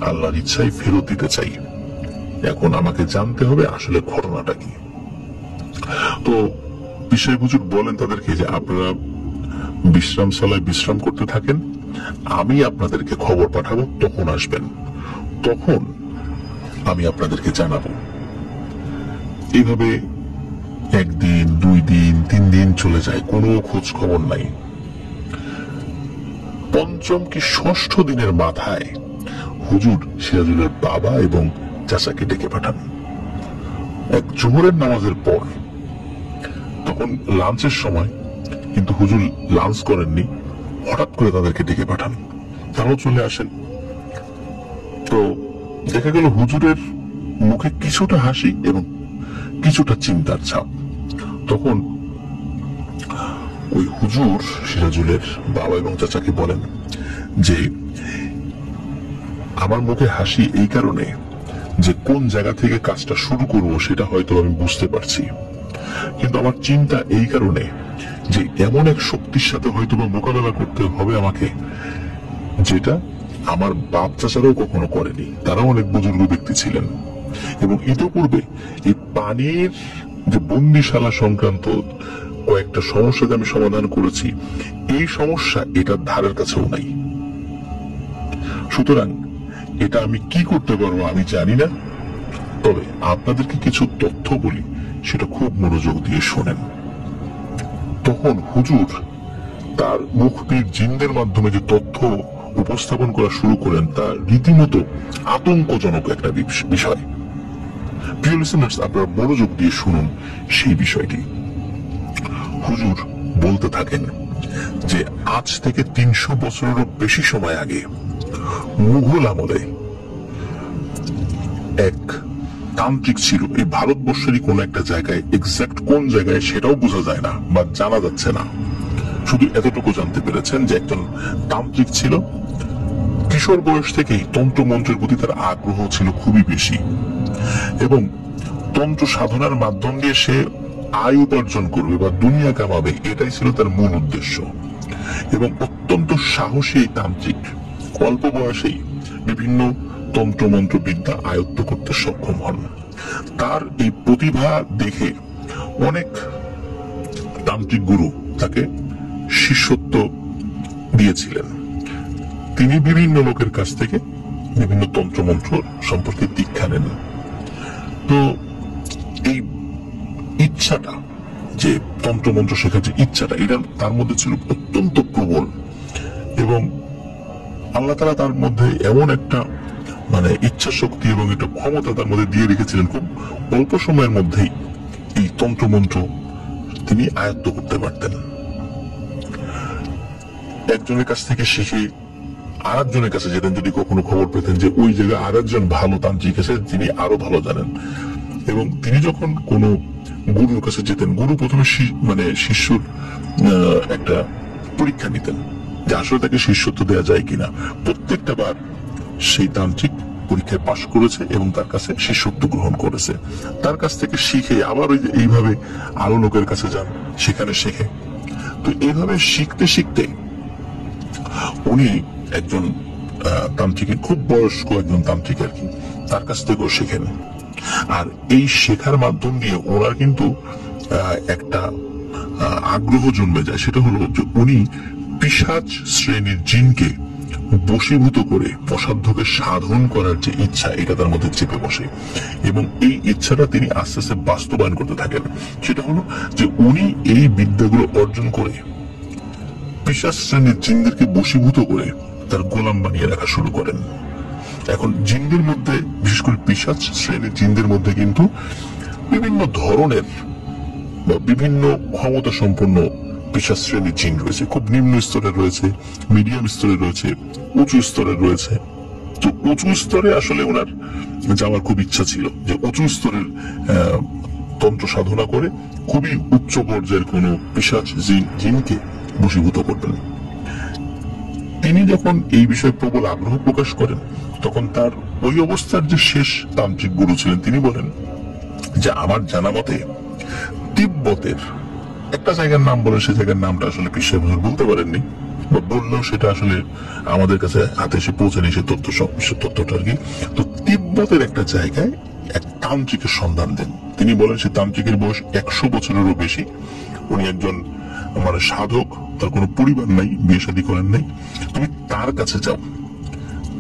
আল্লাহর ইচ্ছায় ফেরত দিতে চাই। এখন আমাকে জানতে হবে আসলে ঘটনাটা কি। তো পীর সাহেব হুজুর বলেন তাদেরকে যে আপনারা বিশ্রামশালায় বিশ্রাম করতে থাকেন, আমি আপনাদেরকে খবর পাঠাবো, তখন আসবেন, তখন আমি আপনাদেরকে জানাবো। এইভাবে একদিন, 2 দিন, 3 দিন চলে যায়, কোনো খোঁজ খবর নাই। 5ম কি 6ষ্ঠ দিনের মাথায় হুজুর সিরাজুলের বাবা এবং চাচাকে ডেকে পাঠান এক জোহরের নামাজের পর। তখন লাঞ্চের সময়, কিন্তু হুজুর লাঞ্চ করেননি, হঠাৎ করে তাদেরকে ডেকে পাঠান, তারাও চলে আসেন। তো দেখা গেল হুজুরের মুখে কিছুটা হাসি এবং কিছুটা চিন্তার ছাপ। তখন ওই হুজুর সিরাজুলের বাবা এবং চাচাকে বলেন যে আমার মুখে হাসি এই কারণে যে কোন জায়গা থেকে কাজটা শুরু করবো সেটা হয়তো আমি বুঝতে পারছি, কিন্তু আমার চিন্তা এই কারণে যে এমন এক শক্তির সাথে হয়তো বা মোকাবেলা করতে হবে আমাকে, যেটা আমার বাপ চাচারাও কখনো করেনি। তারাও অনেক বুজুর্গ ব্যক্তি ছিলেন এবং ইতিপূর্বে এই পানির যে বন্দিশালা সংক্রান্ত কয়েকটা সমস্যা আমি সমাধান করেছি, এই সমস্যা এটার ধারের কাছেও নাই। সুতরাং এটা আমি কি করতে পারবো আমি জানি না, তবে আপনাদেরকে কিছু তথ্য বলি, সেটা খুব মনোযোগ দিয়ে শোনেন। তখন হুজুর তার মুখবির জিনদের মাধ্যমে যে তথ্য উপস্থাপন করা শুরু করেন তা রীতিমতো আতঙ্কজনক একটা বিষয়। প্রিয় লিসেনার্স, আপনারা মনোযোগ দিয়ে শুনুন সেই বিষয়টি। হুজুর বলতে থাকেন যে আজ থেকে 300 বছরেরও বেশি সময় আগে মুঘল আমলে এক তান্ত্রিক ছিল এই ভারতবর্ষেরই কোন একটা জায়গায়, এক্সাক্ট কোন জায়গায় সেটাও বোঝা যায় না বা জানা যাচ্ছে না, শুধু এতটুকু জানতে পেরেছেন যে একজন তান্ত্রিক ছিল। কিশোর বয়স থেকেই তন্ত্র মন্ত্রের প্রতি তার আগ্রহ ছিল খুবই বেশি এবং তন্ত্র সাধনার মাধ্যম দিয়ে সে আয় উপার্জন করবে বা দুনিয়া কামাবে, এটাই ছিল তার মূল উদ্দেশ্য। এবং অত্যন্ত সাহসী এই তান্ত্রিক অল্প বয়সেই বিভিন্ন তন্ত্র মন্ত্র বিদ্যা আয়ত্ত করতে সক্ষম হন। তার এই প্রতিভা দেখে অনেক তান্ত্রিক গুরু তাকে শিষ্যত্ব দিয়েছিলেন। তিনি বিভিন্ন লোকের কাছ থেকে বিভিন্ন তন্ত্রমন্ত্র সম্পর্কে দীক্ষা নেন। তো এই ইচ্ছাটা, যে তন্ত্রমন্ত্র শেখার যে ইচ্ছাটা, এটা তার মধ্যে ছিল অত্যন্ত প্রবল এবং আল্লাহ তাআলা তার মধ্যে এমন একটা ইচ্ছা শক্তি এবং একটা ক্ষমতা তার মধ্যে দিয়ে রেখেছিলেন, খুব অল্প সময়ের মধ্যেই এই তন্ত্রমন্ত্র তিনি আয়ত্ত করতে পারতেন। একজনের কাছ থেকে শিখে আরেকজনের কাছে যেতেন, যদি কখনো খবর পেতেন যে ওই জায়গায় আরেকজন ভালো তান্ত্রিক আছে, তিনি আরো ভালো জানেন। এবং তিনি যখন কোন গুরুর কাছে যেতেন, গুরু প্রথমে শিষ্যর একটা পরীক্ষা নিতেন যে আসলে তাকে শিষ্যত্ব দেওয়া যায় কিনা। প্রত্যেকটা বার সেই তান্ত্রিক পরীক্ষায় পাশ করেছে এবং তার কাছে শিষ্যত্ব গ্রহণ করেছে। তার কাছ থেকে শিখে আবার এইভাবে আরো লোকের কাছে যান, সেখানে শেখে। তো এইভাবে শিখতে শিখতে উনি একজন তান্ত্রিকের, খুব বয়স্ক একজন তান্ত্রিক আর কি, তার কাছ থেকেও শেখেন। আর এই শেখার মাধ্যম দিয়ে ওনার কিন্তু একটা আগ্রহ জন্মে যায়, সেটা হলো যে উনি পিশাচ শ্রেণীর জিনকে বশীভূত করে অসাধ্যকে সাধন করার যে ইচ্ছা, এটা তার মধ্যে চেপে বসে এবং এই ইচ্ছাটা তিনি আস্তে আস্তে বাস্তবায়ন করতে থাকেন। সেটা হলো যে উনি এই বিদ্যাগুলো অর্জন করে পিশাচ শ্রেণীর জিনদেরকে বশীভূত করে তার গোলাম বানিয়ে রাখা শুরু করেন। এখন জিনদের মধ্যে, বিশেষ করে পিশাচ শ্রেণীর জিনদের মধ্যে কিন্তু বিভিন্ন ধরনের বা বিভিন্ন ক্ষমতা সম্পন্ন পিশাচ শ্রেণীর জিন রয়েছে। খুব নিম্ন স্তরের রয়েছে, মিডিয়াম স্তরের রয়েছে, উঁচু স্তরের রয়েছে। তো উঁচু স্তরে আসলে ওনার যাওয়ার খুব ইচ্ছা ছিল, যে উঁচু স্তরের তন্ত্র সাধনা করে খুবই উচ্চ পর্যায়ের কোন পিশাচ জিনকে বশীভূত করবেন। তিনি যখন এই বিষয়ে প্রবল আগ্রহ প্রকাশ করেন, তখন তার ওই অবস্থার যে শেষ তান্ত্রিক গুরু ছিলেন তিনি বলেন যে আমার জানা মতে তিব্বতের একটা জায়গার নাম বলে, সে জায়গার নামটা আসলে পীর সাহেব হুজুর বলতে পারেননি, বা বললেও সেটা আসলে আমাদের কাছে হাতে এসে পৌঁছানি সে তথ্যটা আর কি। তো তিব্বতের একটা জায়গায় এক তান্ত্রিকের সন্ধান দেন। তিনি বলেন সে তান্ত্রিকের বয়স 100 বছরেরও বেশি। উনি একজন মানে সাধক, তার কোনো পরিবার নাই, বিয়ে শাদী করেন নাই। তুমি তার কাছে যাও,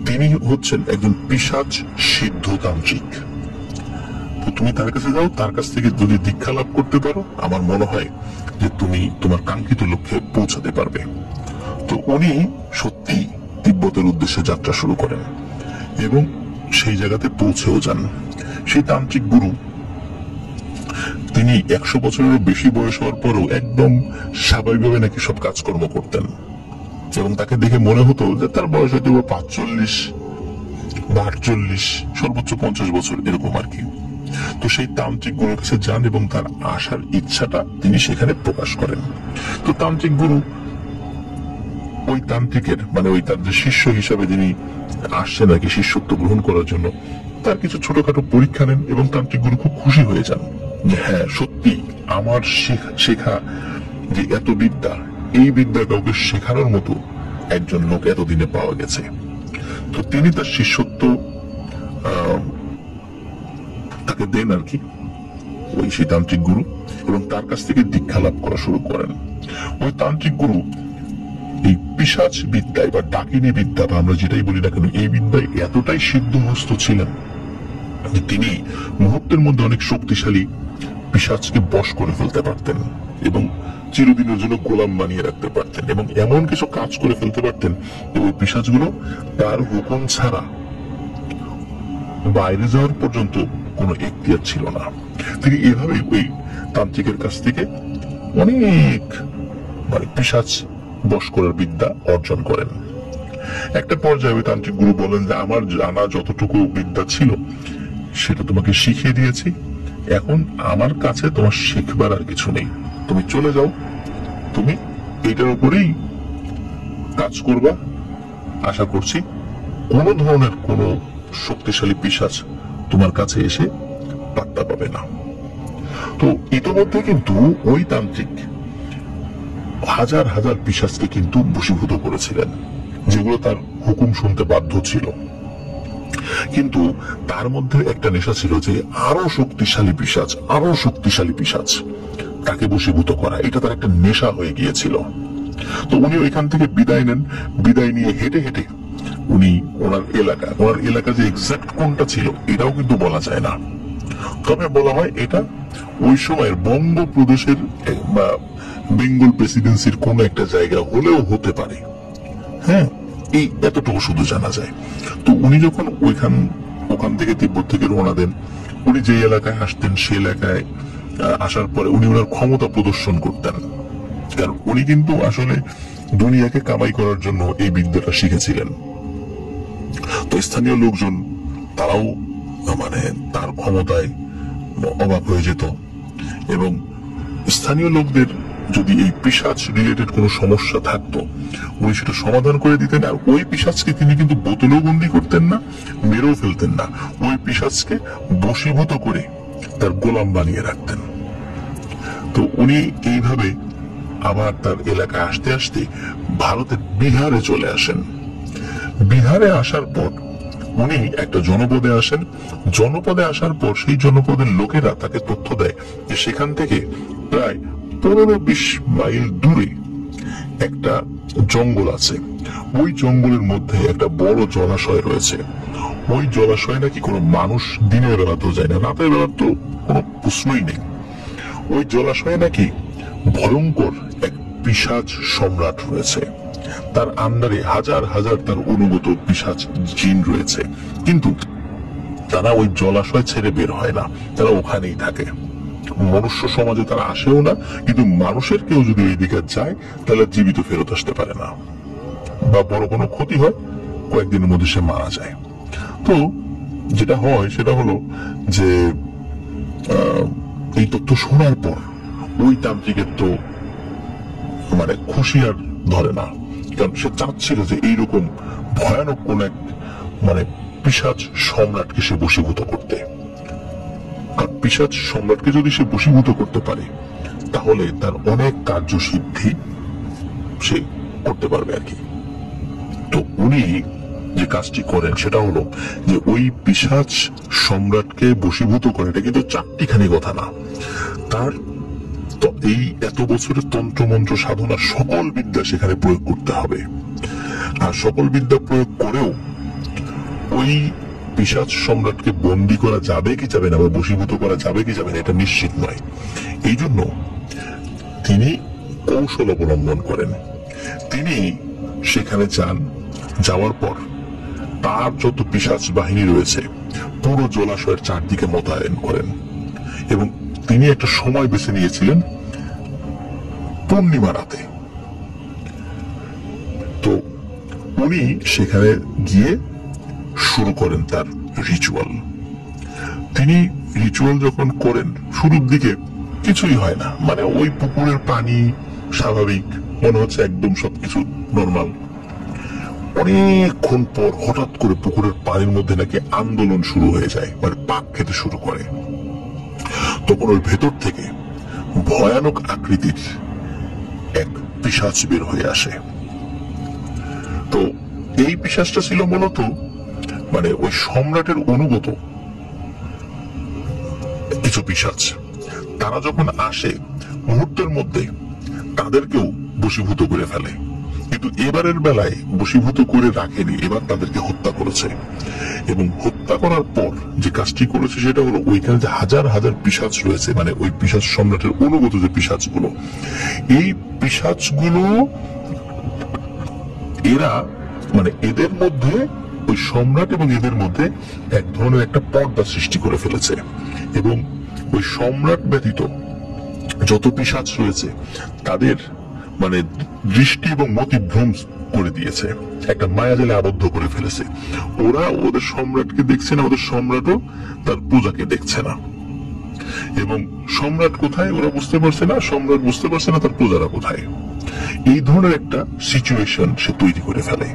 তিনি হচ্ছেন একজন পিশাচ সিদ্ধ তান্ত্রিক। তুমি তার কাছে যাও, তার কাছ থেকে যদি দীক্ষা লাভ করতে পারো, আমার মনে হয় যে তুমি তোমার কাঙ্ক্ষিত লক্ষ্যে পৌঁছাতে পারবে। তো উনি সত্যি তিব্বতের উদ্দেশ্যে যাত্রা শুরু করেন এবং সেই জায়গাতে পৌঁছেও যান। সেই তান্ত্রিক গুরু তিনি 100 বছরেরও বেশি বয়স হওয়ার পরও একদম স্বাভাবিকভাবে নাকি সব কাজকর্ম করতেন, এবং তাকে দেখে মনে হতো যে তার বয়স হয়তো 45 বা 48, সর্বোচ্চ 50 বছর এরকম আর কি। তো সেই তান্ত্রিক গুরুর কাছে যান এবং তার আসার ইচ্ছাটা তিনি সেখানে প্রকাশ করেন। তো তান্ত্রিক গুরু ওই তান্ত্রিকের মানে ওই তার যে শিষ্য হিসাবে যিনি আসছেন আর কি শিষ্যত্ব গ্রহণ করার জন্য, তার কিছু ছোটখাটো পরীক্ষা নেন এবং তান্ত্রিক গুরু খুব খুশি হয়ে যান যে হ্যাঁ সত্যি আমার শেখা যে এত বিদ্যা, এই বিদ্যা কাউকে শেখানোর মতো একজন লোক এতদিনে পাওয়া গেছে। তো তিনি তার শিষ্যত্ব তাকে দেন আর কি ওই সেই তান্ত্রিক গুরু, এবং তার কাছ থেকে দীক্ষা লাভ করা শুরু করেন। ওই তান্ত্রিক গুরু এই পিশাচ বিদ্যায় বা ডাকিনী বিদ্যা বা আমরা যেটাই বলি না কেন, এই বিদ্যায় এতটাই সিদ্ধহস্ত ছিলেন যে তিনি মুহূর্তের মধ্যে অনেক শক্তিশালী পিশাচকে বশ করে ফেলতে পারতেন এবং চিরদিনের জন্য গোলাম বানিয়ে রাখতে পারতেন, এবং এমন কিছু কাজ করে ফেলতে পারতেন যে ওই পিশাচগুলো তার হুকুম ছাড়া বাইরে যাওয়ার পর্যন্ত কোনো এখতিয়ার ছিল না। তিনি এভাবে ওই তান্ত্রিকের কাছ থেকে অনেক মানে পিশাচ বশ করার বিদ্যা অর্জন করেন। একটা পর্যায়ে ওই তান্ত্রিক গুরু বলেন যে আমার জানা যতটুকু বিদ্যা ছিল সেটা তোমাকে শিখিয়ে দিয়েছি, এখন আমার কাছে তোমার শিখবার আর কিছু নেই, তুমি চলে যাও, তুমি এটার উপরেই কাজ করবা। আশা করছি কোন ধরনের কোন শক্তিশালী পিশাচ তোমার কাছে এসে পাত্তা পাবে না। তো ইতিমধ্যে কিন্তু ওই তান্ত্রিক হাজার হাজার পিশাচকে কিন্তু বশীভূত করেছিলেন, যেগুলো তার হুকুম শুনতে বাধ্য ছিল। কিন্তু তার মধ্যে একটা নেশা ছিল যে আরো শক্তিশালী পিশাচ তাকে বশীভূত করা, এটা তার একটা নেশা হয়ে গিয়েছিল। তো উনি ওইখান থেকে বিদায় নেন। বিদায় নিয়ে হেঁটে হেঁটে উনি ওনার এলাকা যে এক্সাক্ট কোনটা ছিল এটাও কিন্তু বলা যায় না, তবে বলা হয় এটা ওই সময়ের বঙ্গপ্রদেশের বা বেঙ্গল প্রেসিডেন্সির কোন একটা জায়গা হলেও হতে পারে। হ্যাঁ, এই এতটুকু শুধু জানা যায়। তো উনি যখন ওখান থেকে তিব্বত থেকে রওনা দেন, উনি যে এলাকায় আসতেন সে এলাকায় আসার পরে উনি ওনার ক্ষমতা প্রদর্শন করতেন, কারণ উনি কিন্তু আসলে দুনিয়াকে কামাই করার জন্য এই বিদ্যাটা শিখেছিলেন। তো স্থানীয় লোকজন তারাও মানে তার ক্ষমতায় অবাক হয়ে যেত, এবং স্থানীয় লোকদের যদি এই পিশাচ রিলেটেড কোনো সমস্যা থাকতো উনি সেটা সমাধান করে দিতেন। আর ওই পিশাচকে তিনি কিন্তু বোতলেও বন্দি করতেন না, মেরেও ফেলতেন না, ওই পিশাচকে বশীভূত করে তার গোলাম বানিয়ে রাখতেন। তো উনি এইভাবে আবার তার এলাকায় আসতে আসতে ভারতের বিহারে চলে আসেন। বিহারে আসার পর উনি একটা জনপদে আসেন। জনপদে আসার পর সেই জনপদের লোকেরা তাকে তথ্য দেয় যে সেখান থেকে প্রায় 15-20 মাইল দূরে একটা জঙ্গল আছে, ওই জঙ্গলের মধ্যে একটা বড় জলাশয় রয়েছে। ওই জলাশয়ে নাকি কোনো মানুষ দিনের বেলাতেও যায় না, রাতের বেলা তো কোনো প্রশ্নই নেই। ওই জলাশয়ে নাকি ভয়ঙ্কর এক পিশাচ সম্রাট রয়েছে, তার আন্ডারে হাজার হাজার তার অনুগত পিশাচ জিন রয়েছে, কিন্তু তারা ওই জলাশয় ছেড়ে বের হয় না, তারা ওখানেই থাকে। মনুষ্য সমাজে তারা আসেও না, কিন্তু মানুষের কেউ যদি এই দিকে যায় তাহলে জীবিত ফেরত আসতে পারে না, বা বড় কোনো ক্ষতি হয় কয়েকদিনের মধ্যে সে মারা যায়। তো যেটা হয় সেটা হলো যে এই তথ্য শোনার পর ওই তান্ত্রিকের তো মানে খুশি আর ধরে না, কারণ সে চাচ্ছিল যে এইরকম ভয়ানক কোন এক মানে পিশাচ সম্রাটকে সে বশীভূত করতে। কারণ পিশাচ সম্রাটকে যদি সে বশীভূত করতে পারে তাহলে তার অনেক কার্যসিদ্ধি সে করতে পারবে আর কি। তো উনি যে কাজটি করেন সেটা হলো যে ওই পিশাচ সম্রাটকে বশীভূত করে, এটা কিন্তু চারটিখানি কথা না, তার তো এই এত বছরের তন্ত্রমন্ত্র সাধনা সকল বিদ্যা সেখানে প্রয়োগ করতে হবে। আর সকল বিদ্যা প্রয়োগ করেও ওই পিশাচ সম্রাটকে বন্দী করা যাবে কি যাবে না বা বশীভূত করা যাবে কি যাবে না এটা নিশ্চিত নয়। এই জন্য তিনি কৌশল অবলম্বন করেন। তিনি সেখানে যান, যাওয়ার পর তার যত পিশাচ বাহিনী রয়েছে পুরো জলাশয়ের চারদিকে মোতায়েন করেন এবং তিনি একটা সময় বেছে নিয়েছিলেন পূর্ণিমা রাতে। তো উনি সেখানে গিয়ে শুরু করেন তার রিচুয়াল। তিনি রিচুয়াল যখন করেন শুরুর দিকে কিছুই হয় না, মানে ওই পুকুরের পানি স্বাভাবিক মনে হচ্ছে, একদম সবকিছু নর্মাল। অনেকক্ষণ পর হঠাৎ করে পুকুরের পানির মধ্যে নাকি আন্দোলন শুরু হয়ে যায়, মানে পাক খেতে শুরু করে। তখন ওর ভেতর থেকে ভয়ানক আকৃতির এক পিশাচ বের হয়ে আসে। তো এই পিশাচটা ছিল মূলত মানে ওই সম্রাটের অনুগত কিছু পিশাচ। তারা যখন আসে মুহূর্তের মধ্যে তাদেরকেও বশীভূত করে ফেলে, কিন্তু এবারের বেলায় বশীভূত করে রাখেনি, এবার তাদেরকে হত্যা করেছে। এবং হত্যা করার পর যে কাজটি করেছে সেটা হলো ওইখানে যে হাজার হাজার পিশাচ রয়েছে, মানে ওই পিশাচ সম্রাটের অনুগত যে পিশাচগুলো, এই পিশাচগুলো এরা মানে এদের মধ্যে ওই সম্রাট এবং এদের মধ্যে এক ধরনের একটা পর্দা সৃষ্টি করে ফেলেছে এবং ওই সম্রাট ব্যতীত যত পিশাচ রয়েছে তাদের মানে দৃষ্টি এবং মতিভ্রম করে দিয়েছে, একটা মায়াজালে আবদ্ধ করে ফেলেছে। ওরা ওদের সম্রাটকে দেখছে না, ওদের সম্রাটও তার পূজাকে দেখছে না। এবং সম্রাট কোথায় ওরা বুঝতে পারছে না, সম্রাট বুঝতে পারছে না তার পূজারা কোথায়। এই ধরনের একটা সিচুয়েশন সে তৈরি করে ফেলে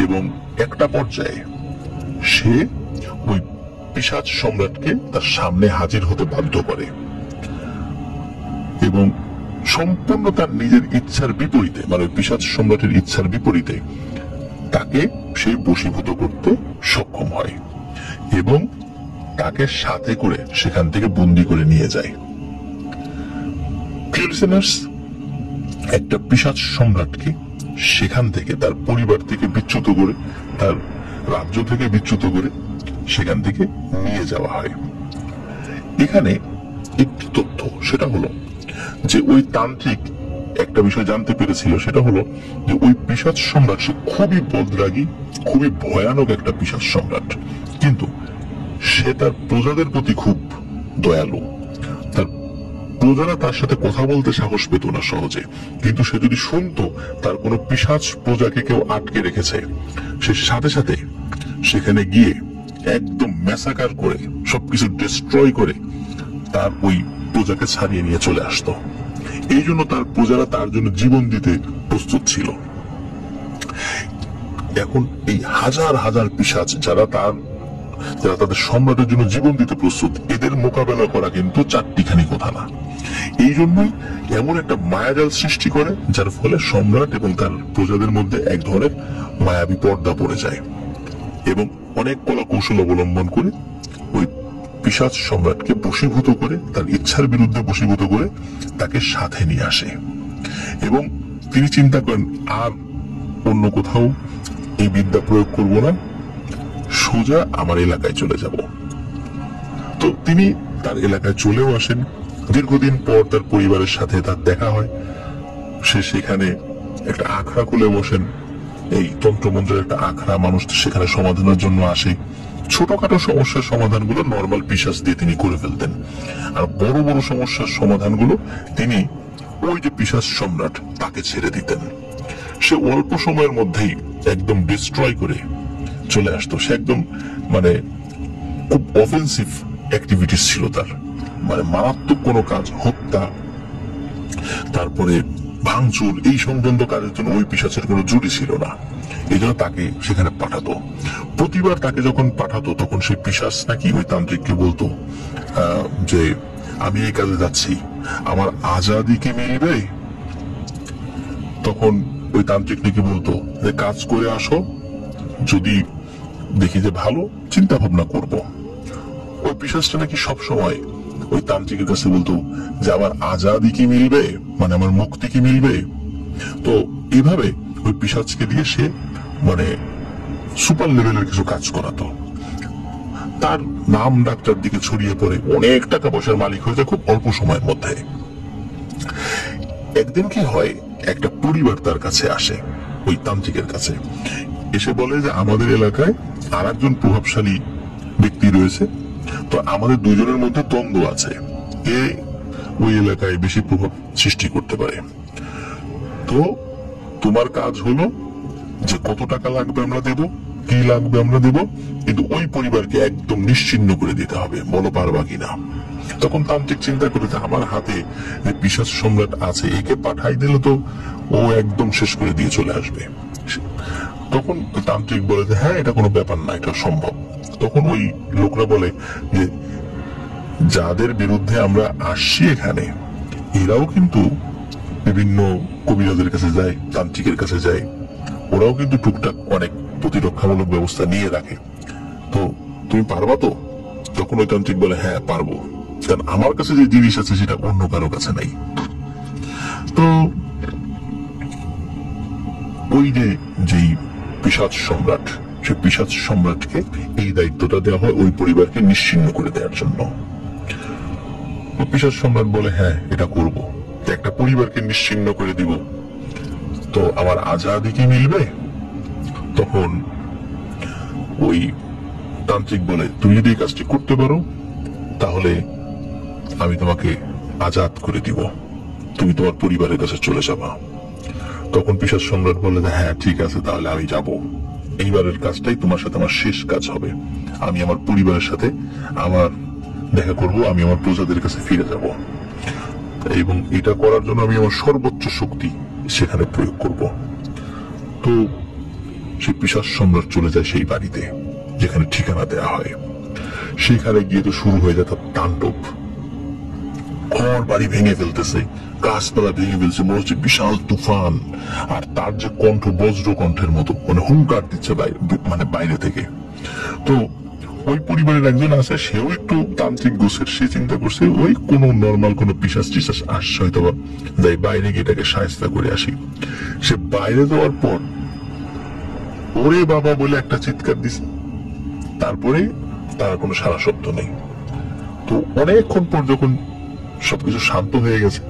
এবং একটা পর্যায়ে সে ওই পিশাচ সম্রাটকে তার সামনে হাজির হতে বাধ্য করে এবং সম্পূর্ণ তার নিজের ইচ্ছার বিপরীতে, মানে পিশাচ সম্রাটের ইচ্ছার বিপরীতে তাকে সে বশীভূত করতে সক্ষম হয় এবং তাকে সাথে করে সেখান থেকে বন্দী করে নিয়ে যায়। একটা পিশাচ সম্রাটকে সেখান থেকে তার পরিবার থেকে বিচ্যুত করে, তার রাজ্য থেকে বিচ্যুত করে সেখান থেকে নিয়ে যাওয়া হয়। এখানে একটি তথ্য সেটা হলো যে ওই তান্ত্রিক একটা বিষয় জানতে পেরেছিল, সেটা হলো যে ওই পিশাচ সম্রাট সে খুবই বদরাগী, খুবই ভয়ানক একটা পিশাচ সম্রাট, কিন্তু সে তার প্রজাদের প্রতি খুব দয়ালু। তার প্রজারা তার সাথে কথা বলতে সাহস পেত না সহজে, কিন্তু সে যদি শুনতো তার কোনো পিশাচ প্রজাকে কেউ আটকে রেখেছে, সে সাথে সাথে সেখানে গিয়ে একদম ম্যাসাকার করে সবকিছু ডিস্ট্রয় করে তার ওই প্রজাকে ছাড়িয়ে নিয়ে চলে আসতো। এই জন্য তার প্রজারা তার জন্য জীবন দিতে প্রস্তুত ছিল। এখন এই হাজার হাজার পিশাচ যারা তাদের সম্রাটের জন্য জীবন দিতে প্রস্তুত, এদের মোকাবেলা করা কিন্তু চারটিখানি কথা না। এই জন্যই এমন একটা মায়াজাল সৃষ্টি করে যার ফলে সম্রাট এবং তার প্রজাদের মধ্যে এক ধরনের মায়াবী পর্দা পড়ে যায় এবং অনেক কলা কৌশল অবলম্বন করে ওই পিশাচ সম্রাটকে বশীভূত করে, তার ইচ্ছার বিরুদ্ধে বশীভূত করে তাকে সাথে নিয়ে আসে এবং তিনি চিন্তা করেন আর অন্য কোথাও এই বিদ্যা প্রয়োগ করব না, সোজা আমার এলাকায় চলে যাব। তো তিনি তার এলাকায় চলেও আসেন। দীর্ঘদিন পর তার পরিবারের সাথে তার দেখা হয়। সে সেখানে একটা আখড়া খুলে বসেন, এই তন্ত্রমন্ত্রের একটা আখড়া, মানুষ সেখানে সমাধানের জন্য আসে। ছোটখাটো সমস্যার সমাধানগুলো নর্মাল পিশাচ দিয়ে তিনি করে ফেলতেন, আর বড় বড় সমস্যার সমাধানগুলো তিনি ওই যে পিশাচ সম্রাট তাকে ছেড়ে দিতেন। সে অল্প সময়ের মধ্যেই একদম ডিস্ট্রয় করে চলে আসতো। সে একদম মানে খুব অফেন্সিভ অ্যাক্টিভিটিস ছিল তার, মানে মারাত্মক কোনো কাজ, হত্যা, তারপরে ভাঙচুর, এই সংক্রান্ত কাজের জন্য ওই পিশাচের কোনো জুড়ি ছিল না। এই জন্য তাকে সেখানে পাঠাতো। প্রতিবার তাকে যখন পাঠাতো তখন সেই পিশাচ নাকি ওই তান্ত্রিককে বলতো যে আমি এই কাজে যাচ্ছি, আমার আজাদি কি মিলবে? তখন ওই তান্ত্রিক নাকি বলতো যে কাজ করে আসো, যদি দেখি যে ভালো, চিন্তা ভাবনা করব। ওই পিশাচটা নাকি সবসময় ওই তান্ত্রিকের কাছে বলতো যে আমার আজাদি কি মিলবে, মানে আমার মুক্তি কি মিলবে। তো এইভাবে ওই পিশাচকে দিয়ে সে মানে সুপার লেভেলের কিছু কাজ করাতো। তার নাম ডাক্তার দিকে ছড়িয়ে পড়ে, অনেক টাকা পয়সার মালিক হয়ে যায় খুব অল্প সময়ের মধ্যে। একদিন কি হয়, একটা পরিবার তার কাছে আসে, ওই তান্ত্রিকের কাছে এসে বলে যে আমাদের এলাকায় আর একজন প্রভাবশালী ব্যক্তি রয়েছে, তো আমাদের দুজনের মধ্যে দ্বন্দ্ব আছে, কে ওই এলাকায় বেশি প্রভাব সৃষ্টি করতে পারে। তো তোমার কাজ হলো যে কত টাকা লাগবে আমরা দেব, কি লাগবে আমরা দেব, কিন্তু ওই পরিবারকে একদম নিশ্চিহ্ন করে দিতে হবে, বলো পারবা কিনা। তখন তান্ত্রিক চিন্তা করে যে আমার হাতে যে পিশাচ সম্রাট আছে, একে পাঠাই দিলে তো ও একদম শেষ করে দিয়ে চলে আসবে। তখন তান্ত্রিক বলে যে হ্যাঁ, এটা কোনো ব্যাপার না, এটা সম্ভব। তখন ওই লোকরা বলে যে যাদের বিরুদ্ধে আমরা আসছি এখানে, এরাও কিন্তু বিভিন্ন কবিরাজের কাছে যায়, তান্ত্রিকের কাছে যায়, ওরাও কিন্তু টুকটাক অনেক প্রতিরক্ষামূলক ব্যবস্থা নিয়ে রাখে, তো তুমি পারবা তো? তখন ওই তান্ত্রিক বলে হ্যাঁ পারবো, কারণ আমার কাছে যে জিনিস আছে সেটা অন্য কারো কাছে নাই। তো ওই যেই পিশাচ সম্রাট, সে পিশাচ সম্রাটকে এই দায়িত্বটা দেওয়া হয় ওই পরিবারকে নিশ্চিহ্ন করে দেওয়ার জন্য। পিশাচ সম্রাট বলে হ্যাঁ এটা করব, একটা পরিবারকে নিশ্চিহ্ন করে দিব, তো আমার আজাদি কি মিলবে? তখন ওই তান্ত্রিক বলে তুমি যদি এই কাজটি করতে পারো তাহলে আমি তোমাকে আজাদ করে দিব, তুমি তোমার পরিবারের কাছে চলে যাবা। তখন পিশাচ সম্রাট বলে হ্যাঁ ঠিক আছে, তাহলে আমি যাব, এইবারের কাজটাই তোমার সাথে আমার শেষ কাজ হবে, আমি আমার পরিবারের সাথে আমার দেখা করব, আমি আমার প্রজাদের কাছে ফিরে যাব, এবং এটা করার জন্য আমি আমার সর্বোচ্চ শক্তি সেখানে প্রয়োগ করব। তো সেই পিশাচ সম্রাট চলে যায় সেই বাড়িতে যেখানে ঠিকানা দেয়া হয়। সেখানে গিয়ে তো শুরু হয়ে যায় তার তাণ্ডব। ঘর বাড়ি ভেঙে ফেলতেছে, গাছপালা ভেঙে ফেলছে, মনে হচ্ছে বিশাল তুফান। আর তার যে কণ্ঠ বজ্র কণ্ঠের মতো, মানে হুঙ্কার দিচ্ছে মানে বাইরে থেকে। তো ওই পরিবারের একজন আছে, সেও একটু তান্ত্রিক গোছের, সে চিন্তা করছে ওই কোন নর্মাল কোন পিশাচ টিশাচ আসছে হয়তো, যাই বাইরে গিয়ে এটাকে সাহায্য করে আসি। সে বাইরে যাওয়ার পর ওরে বাবা বলে একটা চিৎকার দিছে, তারপরে তার কোনো সারা শব্দ নেই। তো অনেকক্ষণ পর যখন সবকিছু শান্ত হয়ে গেছে,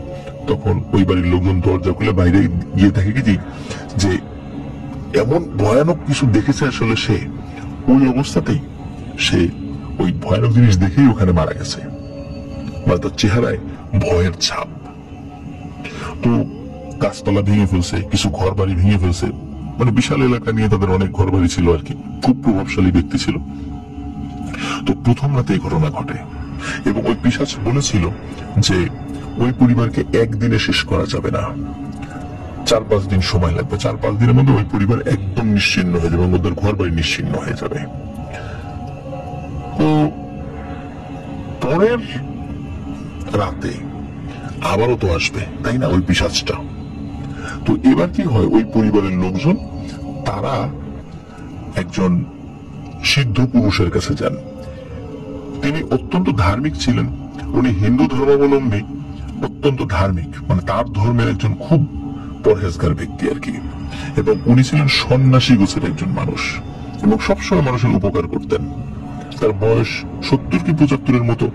তখন ওই বাড়ির লোকজন দরজা খুলে বাইরে গিয়ে দেখে কি যে এমন ভয়ানক কিছু দেখেছে আসলে সে, ওই অবস্থাতেই সে ওই ভয়ানক জিনিস দেখেই ওখানে মারা গেছে, মানে তার চেহারায় ভয়ের ছাপ। তো গাছপালা ভেঙে ফেলছে, কিছু ঘর বাড়ি ভেঙে ফেলছে, মানে বিশাল এলাকা নিয়ে তাদের অনেক ঘর বাড়ি ছিল আর কি, খুব প্রভাবশালী ব্যক্তি ছিল। তো প্রথম রাতে এই ঘটনা ঘটে, এবং ওই পিশাচ বলেছিল যে ওই পরিবারকে একদিনে শেষ করা যাবে না, 4-5 দিন সময় লাগবে, 4-5 দিনের মধ্যে ওই পরিবার একদম নিশ্চিহ্ন হয়ে যাবে, ওদের ঘর বাড়ি নিশ্চিহ্ন হয়ে যাবে। তো পরের রাতে আবারও তো আসবে, তাই না, ওই পিশাচটা। তো এবার কি হয়, ওই পরিবারের লোকজন তারা একজন সিদ্ধ পুরুষের কাছে যান। তিনি অত্যন্ত ধার্মিক ছিলেন, উনি হিন্দু ধর্মাবলম্বী, অত্যন্ত ধার্মিক, মানে তার ধর্মের একজন খুব পরহেজগার ব্যক্তি আর কি। এবং উনি ছিলেন সন্ন্যাসী গোছের একজন মানুষ, এবং সবসময় মানুষের উপকার করতেন। তার বয়স 70 কি 75-এর মতো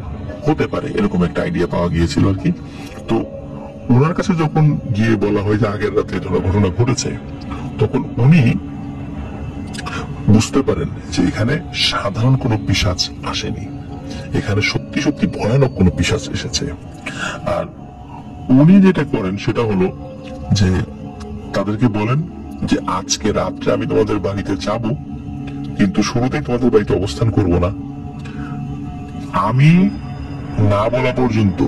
হতে পারে, এরকম একটা আইডিয়া পাওয়া গিয়েছিল আর কি। তো ওনার কাছে যখন গিয়ে বলা হয় যে আগের রাতে ঘটনা ঘটেছে, তখন উনি বুঝতে পারেন যে এখানে সাধারণ কোনো পিশাচ আসেনি, এখানে সত্যি সত্যি ভয়ানক কোনো পিশাচ এসেছে। আর উনি যেটা করেন সেটা হলো যে তাদেরকে বলেন যে আজকে রাত্রে আমি তোমাদের বাড়িতে যাব, কিন্তু শুরুতেই তোমাদের বাড়িতে অবস্থান করব না। আমি না বলা পর্যন্ত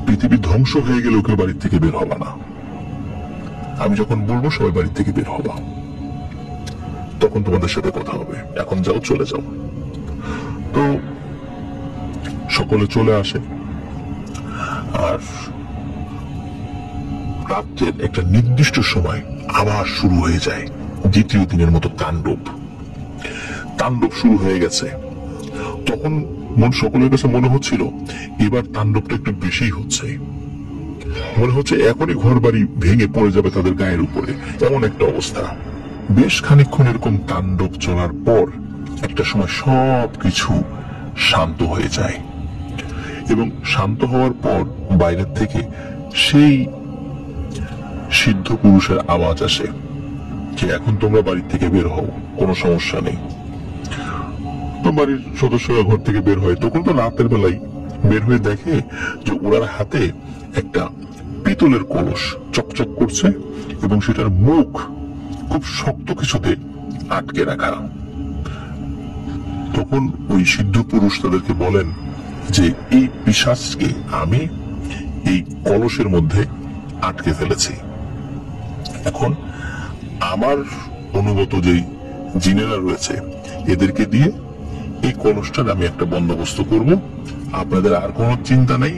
পৃথিবী ধ্বংস হয়ে গেলেও কেউ বাড়ির থেকে বের হবা না। আমি যখন বলবো সবাই বাড়ির থেকে বের হবা, তখন তোমাদের সাথে কথা হবে। এখন যাও, চলে যাও। তো সকলে চলে আসে। আর রাত্রের একটা নির্দিষ্ট সময় আবার শুরু হয়ে যায় দ্বিতীয় দিনের মতো তাণ্ডব শুরু হয়ে গেছে। তখন সকলের কাছে মনে হচ্ছিল এবার তাণ্ডবটা একটু বেশি হচ্ছে, মনে হচ্ছে এখনই ঘর বাড়ি ভেঙে পড়ে যাবে তাদের গায়ের উপরে, এমন একটা অবস্থা। বেশ খানিকক্ষণ এরকম তাণ্ডব চলার পর একটা সময় সবকিছু শান্ত হয়ে যায়, এবং শান্ত হওয়ার পর বাইরের থেকে সেই সিদ্ধ পুরুষের আওয়াজ আসে যে এখন তোমরা বাড়ি থেকে বের হও, কোনো সমস্যা নেই। তো বাড়ির সদস্যরা ঘর থেকে বের হয়। তখন তো রাতের বেলায় বের হয়ে দেখে যে ওনার হাতে একটা পিতলের কলস চকচক করছে এবং সেটার মুখ খুব শক্ত কিছুতে আটকে রাখা। তখন ওই সিদ্ধ পুরুষ তাদেরকে বলেন যে এই পিশাচকে আমি এই কলসের মধ্যে আটকে ফেলেছি। এখন আমার অনুগত যেই জিনেরা রয়েছে এদেরকে দিয়ে এই কলসটার আমি একটা বন্দোবস্ত করব, আপনাদের আর কোনো চিন্তা নেই,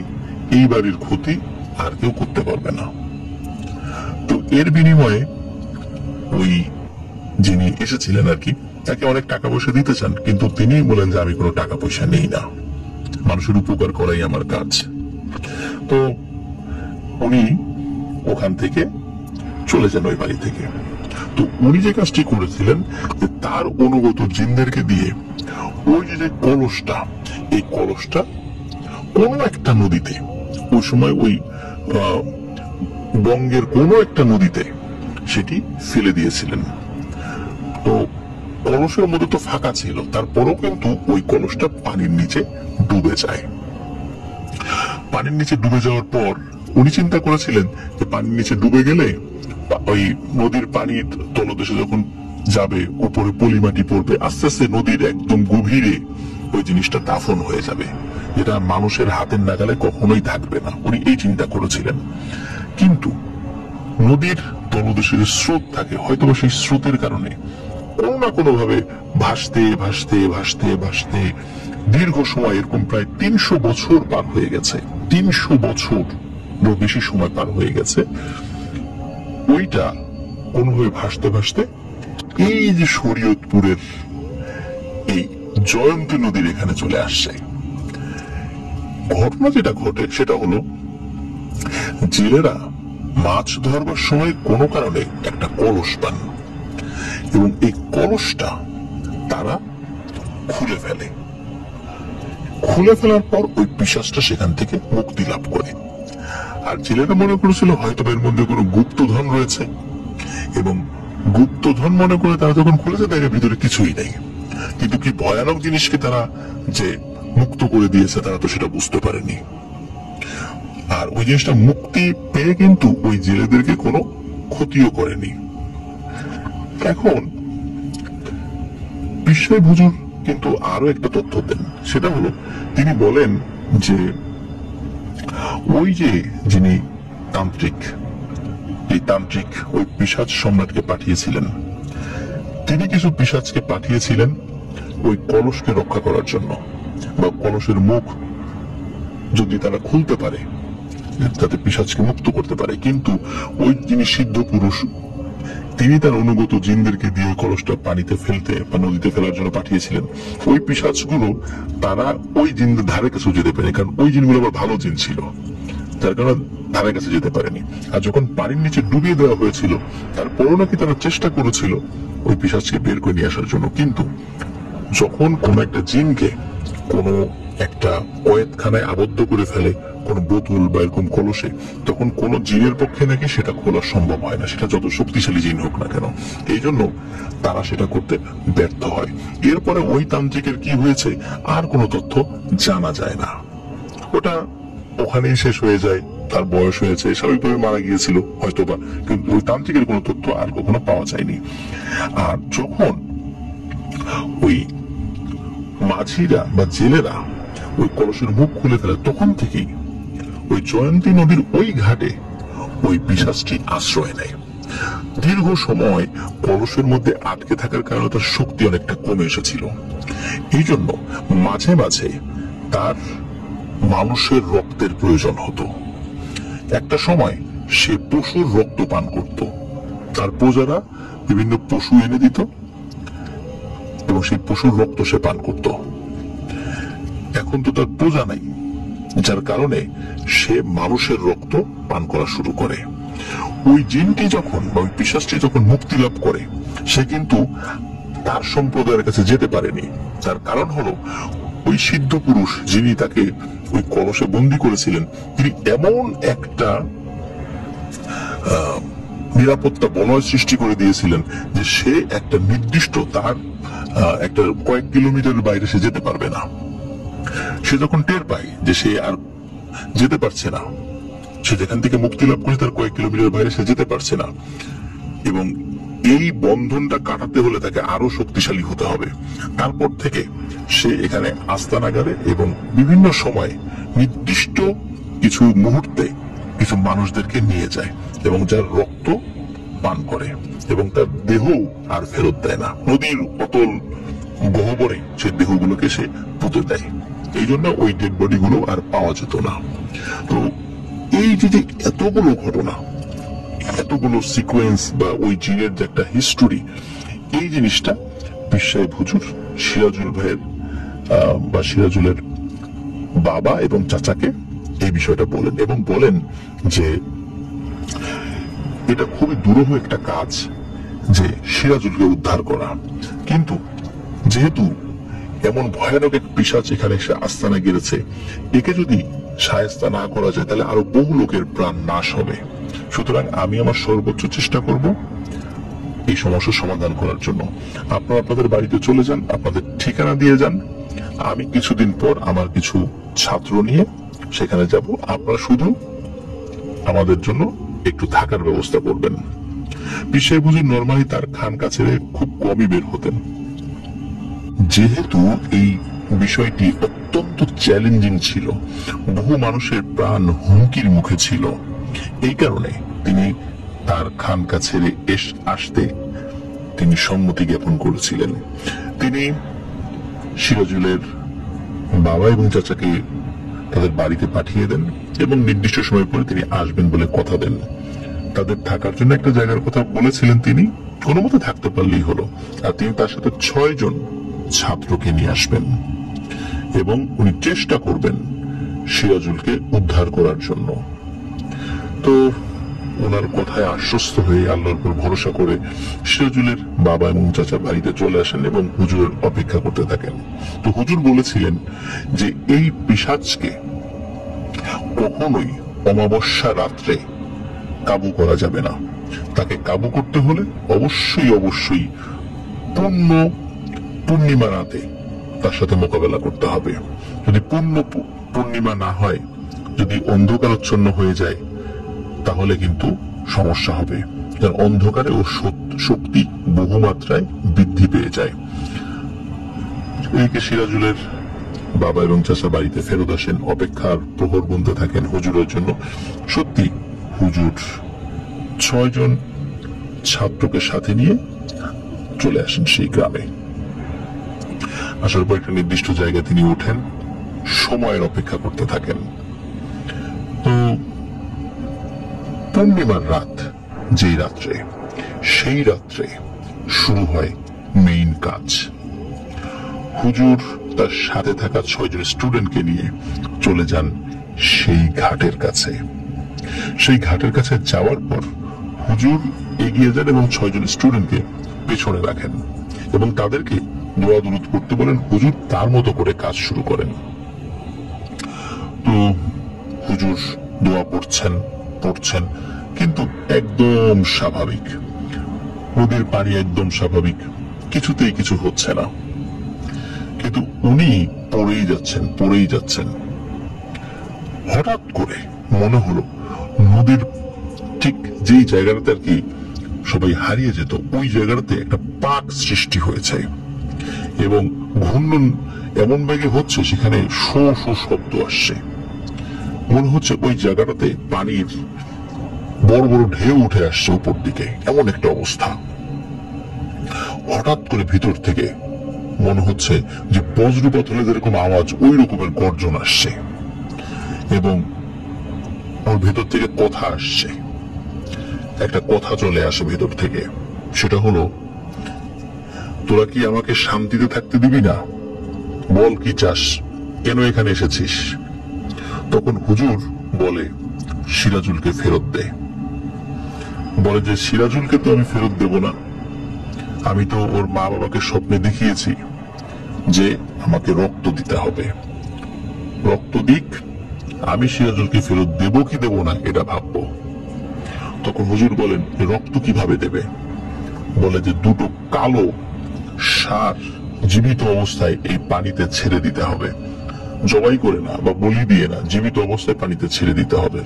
এই বাড়ির ক্ষতি আর কেউ করতে পারবে না। তো এর বিনিময়ে ওই যিনি এসেছিলেন আর কি, তাকে অনেক টাকা পয়সা দিতে চান, কিন্তু তিনি বলেন যে আমি কোনো টাকা পয়সা নেই না, মানুষের উপকার করাই আমার কাজ। তো উনি ওখান থেকে চলে যান ওই বাড়ি থেকে। তো উনি যে কাজটি করেছিলেন যে তার অনুগত জিনদেরকে দিয়ে ওই যে কলসটা, এই কলসটা কোন একটা নদীতে, ওই সময় ওই বঙ্গের কোন একটা নদীতে সেটি ফেলে দিয়েছিলেন। তো কলসের মধ্যে তো ফাঁকা ছিল, তারপরেও কিন্তু ওই কলসটা পানির নিচে ডুবে যায়। পানির নিচে ডুবে যাওয়ার পর উনি চিন্তা করেছিলেন যে পানির নিচে ডুবে গেলে ওই নদীর পানির তলদেশে যখন যাবে উপরে পলিমাটি পড়বে, আস্তে আস্তে নদীর একদম গভীরে ওই জিনিসটা দাফন হয়ে যাবে, যেটা মানুষের হাতের নাগালে কখনোই থাকবে না। উনি এই চিন্তা করেছিলেন। কিন্তু নদীর তলদেশে যে স্রোত থাকে, হয়তো সেই স্রোতের কারণে কোনো না কোনো ভাবে ভাসতে ভাসতে ভাসতে ভাসতে দীর্ঘ সময়, এরকম প্রায় 300 বছর পার হয়ে গেছে, 300 বছর বেশি সময় পার হয়ে গেছে। ওইটা কোনোভাবে ভাসতে ভাসতে এই যে শরীয়তপুরের এই জয়ন্তী নদীর এখানে চলে আসছে। ঘটনা যেটা ঘটে সেটা হলো জেলেরা মাছ ধরবার সময় কোনো কারণে একটা কলস পান এবং এই কলসটা তারা খুলে ফেলে। খুলে ফেলার পর ওই পিশাচটা সেখান থেকে মুক্তি লাভ করে। আর জেলেরা মনে করেছিল হয়তো এর মধ্যে কোনো গুপ্তধন রয়েছে, এবং গুপ্তধন মনে করে তারা যখন খুলেছে দেখে ভিতরে কিছুই নেই। কিন্তু কি ভয়ানক জিনিসকে তারা যে মুক্ত করে দিয়েছে তারা তো সেটা বুঝতে পারেনি। আর ওই জিনিসটা মুক্তি পেয়ে কিন্তু ওই জেলেদেরকে কোনো ক্ষতিও করেনি। এখন বিস্ময় হুজুর কিন্তু আরো একটা তথ্য দেন, সেটা হলো তিনি বলেন যে ওই যে যিনি তান্ত্রিক, এই তান্ত্রিক ওই পিশাচ সম্রাটকে পাঠিয়েছিলেন, তিনি কিছু পিশাচকে পাঠিয়েছিলেন ওই কলসকে রক্ষা করার জন্য, বা কলসের মুখ যদি তারা খুলতে পারে যাতে পিশাচকে মুক্ত করতে পারে। কিন্তু ওই যিনি সিদ্ধ পুরুষ, তিনি তার অনুগত জিনদেরকে দিয়ে কলসটা পানিতে ফেলতে বা নদীতে ফেলার জন্য পাঠিয়েছিলেন। ওই পিশাচগুলো তারা ওই জিনদের ধারে কাছে যেতে পারে, কারণ ওই জিনগুলো আবার ভালো জিন ছিল, যার কারণে ধারে কাছে যেতে পারেনি। আর যখন পানির নিচে ডুবিয়ে দেওয়া হয়েছিল তারপরও নাকি তারা চেষ্টা করেছিল ওই পিশাচকে বের করে নিয়ে আসার জন্য। কিন্তু যখন কোন একটা জিনকে কোনো একটা কয়েদখানায় আবদ্ধ করে ফেলে কোন বোতল বা এরকম কলসে, তখন কোন জিনের পক্ষে নাকি সেটা খোলা সম্ভব হয় না, সেটা যত শক্তিশালী জিন হোক না কেন। এই জন্য তারা সেটা করতে ব্যর্থ হয়। এরপরে ওই তান্ত্রিকের কি হয়েছে আর কোনো তথ্য জানা যায় না, ওটা ওখানেই শেষ হয়ে যায়। তার বয়স হয়েছে, স্বাভাবিকভাবে মারা গিয়েছিল হয়তোবা, কিন্তু ওই তান্ত্রিকের কোনো তথ্য আর কখনো পাওয়া যায়নি। আর যখন ওই মাঝিরা বা জেলেরা ওই কলসের মুখ খুলে ফেলে, তখন থেকেই ওই জয়ন্তী নদীর ওই ঘাটে ওই পিশাচটি আশ্রয় নেয়। দীর্ঘ সময় কলসের মধ্যে আটকে থাকার কারণে তার শক্তি অনেকটা কমে এসেছিল। এই জন্য মাঝে মাঝে তার মানুষের রক্তের প্রয়োজন হতো। একটা সময় সে পশুর রক্ত পান করত। তার প্রজারা বিভিন্ন পশু এনে দিত এবং সেই পশুর রক্ত সে পান করত। এখন তো তার প্রজা নাই, যার কারণে সে মানুষের রক্ত পান করা শুরু করে। ওই জিনটি যখন বা ওই পিশাচটি যখন মুক্তি লাভ করে, সে কিন্তু তার সম্প্রদায়ের কাছে যেতে পারেনি। তার কারণ হলো ওই সিদ্ধ পুরুষ যিনি তাকে ওই কলসে বন্দী করেছিলেন, তিনি এমন একটা নিরাপত্তা বলয় সৃষ্টি করে দিয়েছিলেন যে সে একটা নির্দিষ্ট তার একটা কয়েক কিলোমিটারের বাইরে সে যেতে পারবে না। সে যখন টের পায় যে সে আর যেতে পারছে না, সে যেখান থেকে মুক্তি লাভ করে তার কয়েক কিলোমিটার বাইরে সে যেতে পারছে না, এবং এই বন্ধনটা কাটাতে হলে তাকে আরো শক্তিশালী হতে হবে, তারপর থেকে সে এখানে আস্তানাগারে এবং বিভিন্ন সময় নির্দিষ্ট কিছু মুহূর্তে কিছু মানুষদেরকে নিয়ে যায় এবং যার রক্ত পান করে এবং তার দেহ আর ফেরত দেয় না। নদীর অতল গহ্বরে সে দেহগুলোকে সে পুঁতে দেয়। এই জন্য ওই ডেড বডি গুলো আর পাওয়া যেত না। তো এই যে এতগুলো ঘটনা, এতগুলো সিকোয়েন্স বা ওই জিনের যে একটা হিস্টোরি, এই জিনিসটা পীর সাহেব হুজুর সিরাজুল ভাইয়ের বা সিরাজুলের বাবা এবং চাচাকে এই বিষয়টা বলেন এবং বলেন যে এটা খুবই দুরূহ একটা কাজ যে সিরাজুলকে উদ্ধার করা, কিন্তু যেহেতু এমন ভয়ানক এক পিশাচ এখানে এসে আস্তানা গেড়েছে, একে যদি শায়েস্তা না করা যায় তাহলে আরো বহু লোকের প্রাণ নাশ হবে। সুতরাং আমি আমার সর্বোচ্চ চেষ্টা করব এই সমস্যার সমাধান করার জন্য। আপনারা আপনাদের বাড়িতে চলে যান, আপনাদের ঠিকানা দিয়ে যান। আমি কিছুদিন পর আমার কিছু ছাত্র নিয়ে সেখানে যাব। আপনারা শুধু আমাদের জন্য একটু থাকার ব্যবস্থা করবেন। পীর সাহেব হুজুর নরমালি তার খানকা ছেড়ে খুব কমই বের হতেন। যেহেতু এই বিষয়টি অত্যন্ত চ্যালেঞ্জিং ছিল, বহু মানুষের প্রাণ হুমকির মুখে ছিল, এই কারণে তিনি তার খানকা ছেড়ে আসতে তিনি সম্মতি জ্ঞাপন করেছিলেন। তিনি সিরাজুলের বাবা এবং চাচাকে তাদের বাড়িতে পাঠিয়ে দেন এবং নির্দিষ্ট সময় পরে তিনি আসবেন বলে কথা দেন। তাদের থাকার জন্য একটা জায়গার কথা বলেছিলেন, তিনি কোনো মতে থাকতে পারলেই হলো। আর তিনি তার সাথে 6 জন ছাত্রকে নিয়ে আসবেন এবং উনি চেষ্টা করবেন সিরাজুলকে উদ্ধার করার জন্য। তো ওনার কথায় আশ্বস্ত হয়ে আল্লাহর উপর ভরসা করে সিরাজুলের বাবা এবং চাচা বাড়িতে চলে আসেন এবং হুজুরের অপেক্ষা করতে থাকেন। তো হুজুর বলেছিলেন যে এই পিশাচকে কখনোই অমাবস্যা রাত্রে কাবু করা যাবে না। তাকে কাবু করতে হলে অবশ্যই পূর্ণিমা রাতে তার সাথে মোকাবেলা করতে হবে। যদি পূর্ণিমা না হয়, যদি অন্ধকারাচ্ছন্ন হয়ে যায়, তাহলে কিন্তু সমস্যা হবে। কারণ অন্ধকারে ও শক্তি বহুমাত্রায় বৃদ্ধি পেয়ে যায়। এদিকে সিরাজুলের বাবা এবং চাচা বাড়িতে ফেরত আসেন, অপেক্ষার প্রহর গুনতে থাকেন হুজুরের জন্য। সত্যি হুজুর 6 জন ছাত্রকে সাথে নিয়ে চলে আসেন সেই গ্রামে। আসার পর একটা নির্দিষ্ট জায়গায় তিনি ওঠেন, সময়ের অপেক্ষা করতে থাকেন। তো পূর্ণিমার রাত, যেই রাত্রে, সেই রাত্রে শুরু হয় মেইন কাজ। হুজুর তার সাথে থাকা 6 জন স্টুডেন্টকে নিয়ে চলে যান সেই ঘাটের কাছে। সেই ঘাটের কাছে যাওয়ার পর হুজুর এগিয়ে যান এবং 6 জন স্টুডেন্টকে পেছনে রাখেন এবং তাদেরকে দোয়া দুরূদ করতে বলেন। হুজুর তার মতো করে কাজ শুরু করেন। তো হুজুর দোয়া পড়ছেন, কিন্তু একদম স্বাভাবিক, নদীর পানি একদম স্বাভাবিক, কিছুতেই কিছু হচ্ছে না। কিন্তু উনি পড়েই যাচ্ছেন। হঠাৎ করে মনে হলো নদীর ঠিক যেই জায়গাটাতে আর কি সবাই হারিয়ে যেত, ওই জায়গাটাতে একটা পাক সৃষ্টি হয়েছে এবং ঘূর্ণন এমন বেগে হচ্ছে সেখানে শো শো শব্দ আসছে। মনে হচ্ছে ওই জায়গাটাতে পানির বড় বড় ঢেউ উঠে আসছে উপর দিকে, এমন একটা অবস্থা। হঠাৎ করে ভিতর থেকে মনে হচ্ছে যে বজ্রপাত হলে যেরকম আওয়াজ, ওই রকমের গর্জন আসছে এবং ওর ভেতর থেকে কথা আসছে। একটা কথা চলে আসে ভেতর থেকে, সেটা হলো, তোরা কি আমাকে শান্তিতে থাকতে দিবি না? বল কি চাস, কেন এখানে এসেছিস? তখন হুজুর বলে, সিরাজুলকে ফেরত দে। বলে যে সিরাজুলকে তো আমি ফেরত দেব না, আমি তো ওর মা বাবাকে স্বপ্নে দেখিয়েছি যে আমাকে রক্ত দিতে হবে, রক্ত দিক, আমি সিরাজুলকে ফেরত দেব কি দেব না এটা ভাববো। তখন হুজুর বলেন, রক্ত কিভাবে দেবে? বলে যে দুটো কালো ষাঁড় জীবিত অবস্থায় এই পানিতে ছেড়ে দিতে হবে, জবাই করে না বা বলি দিয়ে না, জীবিত অবস্থায় পানিতে ছেড়ে দিতে হবে,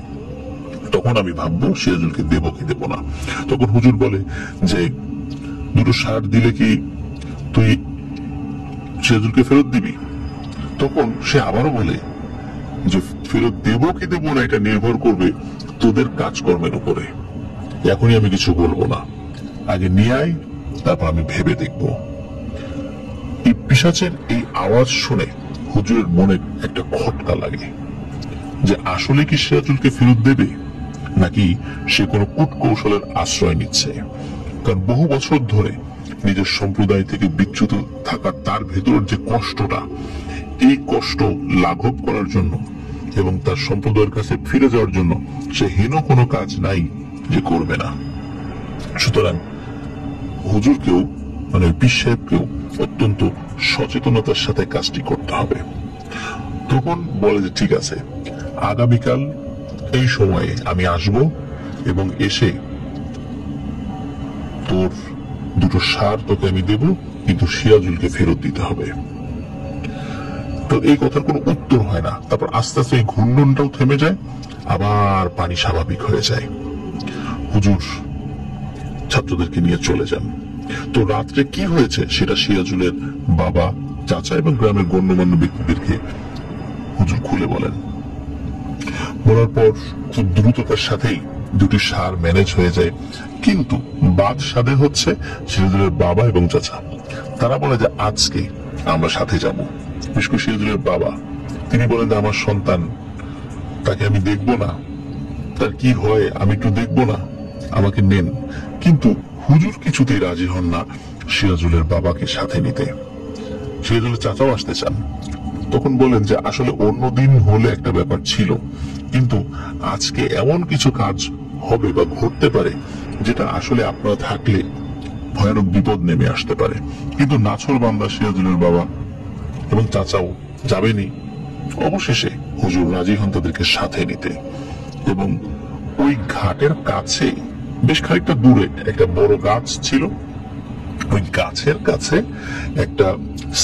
তখন আমি ভাববো সিরাজুলকে দেব কি দেব না। তখন হুজুর বলে যে দুটো ষাঁড় দিলে কি তুই সিরাজুলকে ফেরত দিবি? তখন সে আবারও বলে যে ফেরত দেব কি দেব না এটা নির্ভর করবে তোদের কাজকর্মের উপরে, এখনই আমি কিছু বলবো না, আগে নিয়ে আয়, তারপর আমি ভেবে দেখব। এই পিশাচের এই আওয়াজ শুনে হুজুরের মনে একটা খটকা লাগে যে আসলে কি সিরাজুলকে ফেরত দেবে নাকি সে কোনো কূটকৌশলের আশ্রয় নিচ্ছে। কারণ বহু বছর ধরে নিজের সম্প্রদায় থেকে বিচ্যুত থাকার তার ভেতরের যে কষ্টটা, এই কষ্ট লাঘব করার জন্য এবং তার সম্প্রদায়ের কাছে ফিরে যাওয়ার জন্য সে হীন কোনো কাজ নাই যে করবে না। সুতরাং হুজুরকেও মানে পীর সাহেবকেও অত্যন্ত সচেতনতার সাথে কাজটি করতে হবে। তখন বলে যে ঠিক আছে, আগামীকাল এই সময়ে আমি আসব এবং এসে তোর দুটো ষাঁড় তোকে আমি দেব, কিন্তু সিরাজুলকে ফেরত দিতে হবে। তো এই কথার কোনো উত্তর হয় না। তারপর আস্তে আস্তে এই ঘূর্ণনটাও থেমে যায়, আবার পানি স্বাভাবিক হয়ে যায়। হুজুর ছাত্রদেরকে নিয়ে চলে যান। তো রাত্রে কি হয়েছে সেটা সিরাজুলের বাবা, চাচা এবং গ্রামের গণ্যমান্য ব্যক্তিদেরকে হুজুর খুলে বলেন। বলার পর খুব দ্রুততার সাথেই দুটি ষাঁড় ম্যানেজ হয়ে যায়, কিন্তু বাদ সাধে হচ্ছে সিরাজুলের বাবা এবং চাচা। তারা বলে যে আজকে আমরা সাথে যাব। বিশেষ করে সিরাজুলের বাবা, তিনি বলেন যে আমার সন্তান, তাকে আমি দেখব না, তার কি হয় আমি একটু দেখব না, আমাকে নেন। কিন্তু হুজুর কিছুতেই রাজি হন না সিরাজুলের বাবাকে সাথে নিতে। সিরাজুলের চাচাও আসতে চান। তখন বলেন যে আসলে অন্যদিন হলে একটা ব্যাপার ছিল, কিন্তু আজকে এমন কিছু কাজ হবে বা ঘটতে পারে যেটা আসলে আপনারা থাকলে ভয়ানক বিপদ নেমে আসতে পারে। কিন্তু নাছর বান্দা সিরাজুলের বাবা এবং চাচাও যাবেনি। অবশেষে হুজুর রাজি হন তাদেরকে সাথে নিতে এবং ওই ঘাটের কাছে বেশ খানিকটা দূরে একটা বড় গাছ ছিল। ওই গাছের কাছে একটা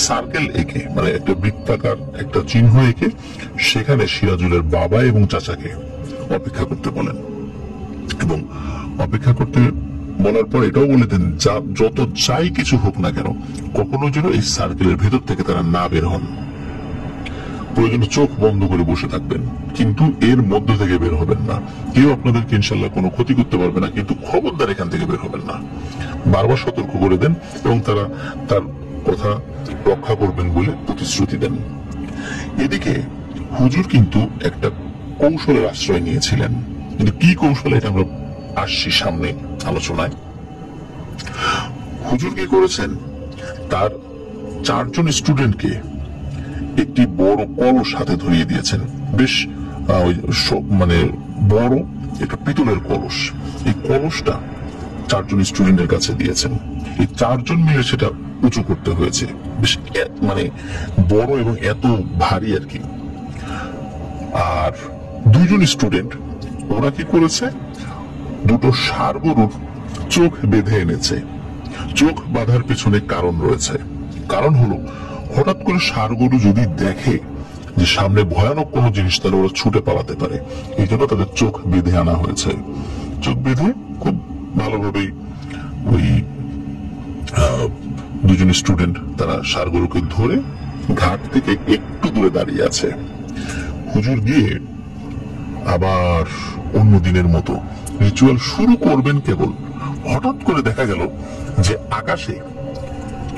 সার্কেল এঁকে, মানে একটা বৃত্তাকার একটা চিহ্ন এঁকে সেখানে সিরাজুলের বাবা এবং চাচাকে অপেক্ষা করতে বলেন এবং অপেক্ষা করতে বলার পর এটাও বলে দেন যত চাই কিছু হোক না কেন কখনো যেন এই সার্কেলের ভেতর থেকে তারা না বের হন। প্রয়োজনে চোখ বন্ধ করে বসে থাকবেন, কিন্তু এর মধ্য থেকে বের হবেন না। কেউ আপনাদেরকে ইনশাল্লাহ কোনো ক্ষতি করতে পারবে না, কিন্তু খবরদার এখান থেকে বের হবেন না। বারবার সতর্ক করে দেন এবং তারা তার কথা রক্ষা করবেন বলে প্রতিশ্রুতি দেন। এদিকে হুজুর কিন্তু একটা কৌশলের আশ্রয় নিয়েছিলেন, কিন্তু কি কৌশল এটা আমরা আসছি সামনে আলোচনায়। হুজুর কি করেছেন, তার 4 জন স্টুডেন্টকে একটি বড় কলস হাতে ধরিয়ে দিয়েছেন, বেশ মানে বড় একটা পিতলের কলস। এই কলসটা 4 জন স্টুডেন্টের কাছে দিয়েছেন। এই 4 জন মিলে সেটা উঁচু করতে হয়েছে, বেশ মানে বড় এবং এত ভারী আর কি। আর 2 জন স্টুডেন্ট ওরা কি করেছে, দুটো ষাঁড় গরুর চোখ বেঁধে এনেছে। চোখ বাঁধার পেছনে কারণ রয়েছে। কারণ হলো হঠাৎ করে ষাঁড় গরু যদি দেখে যে সামনে ভয়ানক কোনো জিনিস, তাহলে ওরা ছুটে পালাতে পারে। এই জন্য তাদের চোখ বেঁধে আনা হয়েছে। চোখ বেঁধে খুব ভালোভাবেই ওই দুজন স্টুডেন্ট তারা ষাঁড়গুলোকে ধরে ঘাট থেকে একটু দূরে দাঁড়িয়ে আছে। হুজুর গিয়ে আবার অন্য দিনের মতো রিচুয়াল শুরু করবেন, কেবল হঠাৎ করে দেখা গেল যে আকাশে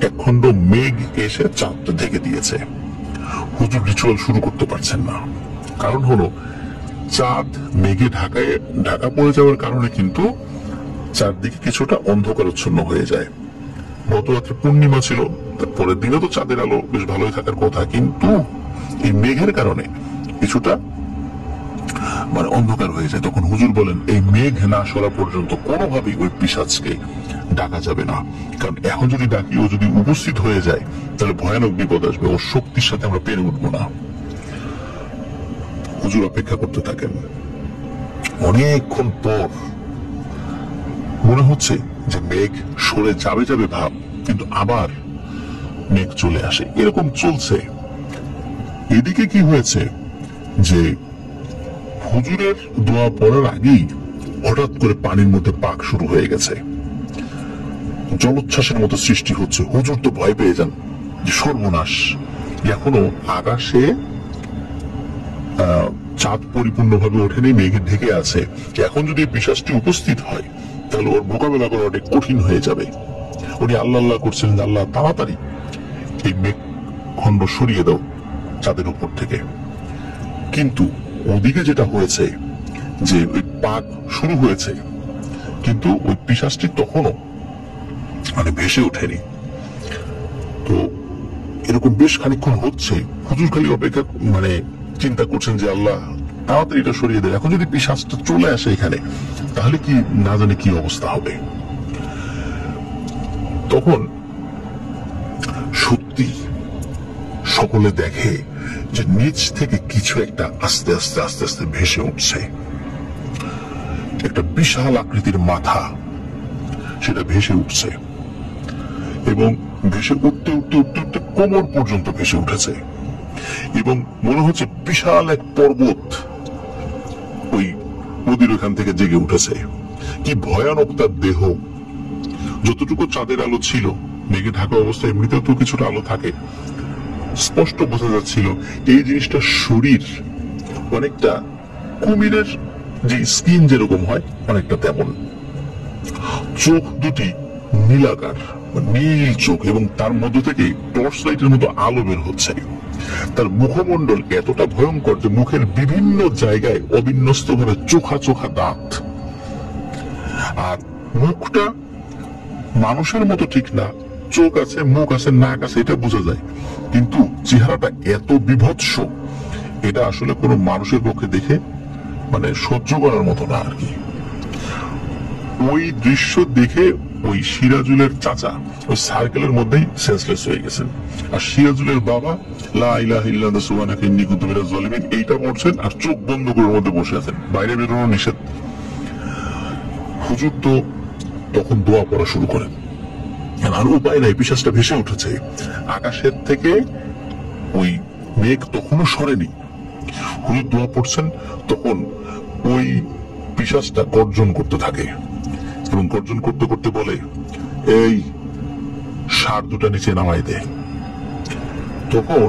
একখণ্ড মেঘ এসে চাঁদটা ঢেকে দিয়েছে। হুজুর রিচুয়াল শুরু করতে পারছেন না। কারণ হলো চাঁদ মেঘে ঢাকা পড়ে যাওয়ার কারণে কিন্তু চারদিকে কিছুটা অন্ধকারাচ্ছন্ন হয়ে যায়। গত রাত্রে পূর্ণিমা ছিল, পরের দিনে তো চাঁদের আলো বেশ ভালোই থাকার কথা, কিন্তু এই মেঘের কারণে কিছুটা অন্ধকার হয়ে যায়। তখন হুজুর বলেন এই মেঘ না সরা পর্যন্ত কোনোভাবেই ওই পিশাচকে ডাকা যাবে না, কারণ এখন যদি ডাকি ও যদি উপস্থিত হয়ে যায় তাহলে ভয়ানক বিপদ আসবে, ওর শক্তির সাথে আমরা পেরে উঠবো না। হুজুর অপেক্ষা করতে থাকেন। অনেকক্ষণ পর মনে হচ্ছে যে মেঘ সরে যাবে যাবে ভাব, কিন্তু আবার মেঘ চলে আসে। এরকম চলছে। এদিকে কি হয়েছে যে হুজুরের দোয়া পড়ার আগেই হঠাৎ করে পানির মধ্যে পাক শুরু হয়ে গেছে, জলোচ্ছ্বাসের মতো সৃষ্টি হচ্ছে। হুজুর তো ভয় পেয়ে যান যে সর্বনাশ, এখনো আকাশে চাঁদ পরিপূর্ণভাবে ওঠেনি, মেঘে ঢেকে আছে। এখন যদি পিশাচটি উপস্থিত হয় তাহলে ওর মোকাবেলা করা অনেক কঠিন হয়ে যাবে। উনি আল্লাহ আল্লাহ করছিলেন, আল্লাহ তাড়াতাড়ি এই মেঘ খণ্ড সরিয়ে দাও চাঁদের উপর থেকে। কিন্তু ওদিকে যেটা হয়েছে যে ওই পাক শুরু হয়েছে, কিন্তু ওই পিশাচটি তখনও ভেসে ওঠেনি। তো এরকম বেশ খানিকক্ষণ হচ্ছে। হুজুর খালি অপেক্ষা চিন্তা করছেন যে আল্লাহ তাড়াতাড়ি এটা সরিয়ে দেয়। এখন যদি পিশাচটা চলে আসে এখানে তাহলে কি না জানে কি অবস্থা হবে। তখন সত্যি সকলে দেখে যে নিচ থেকে কিছু একটা আস্তে আস্তে আস্তে আস্তে ভেসে উঠছে। একটা বিশাল আকৃতির মাথা সেটা ভেসে উঠছে এবং ভেসে উঠতে উঠতে উঠতে উঠতে কোমর পর্যন্ত ভেসে উঠেছে এবং মনে হচ্ছে বিশাল এক পর্বত ওই নদীর ওখান থেকে জেগে উঠেছে। কি ভয়ানক তার দেহ! যতটুকু চাঁদের আলো ছিল, মেঘে ঢাকা অবস্থায় এমনিতেও তো কিছুটা আলো থাকে, স্পষ্ট বোঝা যাচ্ছিল এই জিনিসটা শরীর অনেকটা কুমিরের যে স্কিন যেরকম হয় অনেকটা তেমন। চোখ দুটি নীলাকার, নীল চোখ, এবং তার মধ্য থেকে টর্চ লাইটের মতো আলো বের হচ্ছে। তার মুখমণ্ডল এতটা ভয়ঙ্কর যে মুখের বিভিন্ন জায়গায় অবিন্যস্ত ভাবে চোখা চোখা দাঁত। আর মুখটা মানুষের মতো ঠিক না, চোখ আছে, মুখ আছে, নাক আছে, এটা বোঝা যায়, কিন্তু চেহারাটা এত বিভৎস, এটা আসলে কোনো মানুষের পক্ষে দেখে সহ্য করার মতো না আর কি। ওই দৃশ্য দেখে ওই সিরাজুলের চাচা ওই সার্কেলের মধ্যেই সেন্সলেস হয়ে গেছেন, আর সিরাজুলের বাবা লা ইলাহা ইল্লাল্লাহ সুবহানাকা ইন্নী কুনতু মিনাজ জালিমিন এইটা পড়ছেন আর চোখ বন্ধ করে মধ্যে বসে আছেন, বাইরে বেরোনো নিষেধ। হুজুর তো তখন দোয়া পড়া শুরু করেন, আর উপায় নাই, পিশাচটা ভেসে উঠেছে আকাশের থেকে। ওই মেঘ তখনও সরেনি। হুজুর দোয়া পড়ছেন, তখন ওই পিশাচটা গর্জন করতে থাকে এবং গর্জন করতে করতে বলে, এই ষাঁড় দুটা নিচে নামাই দে। তখন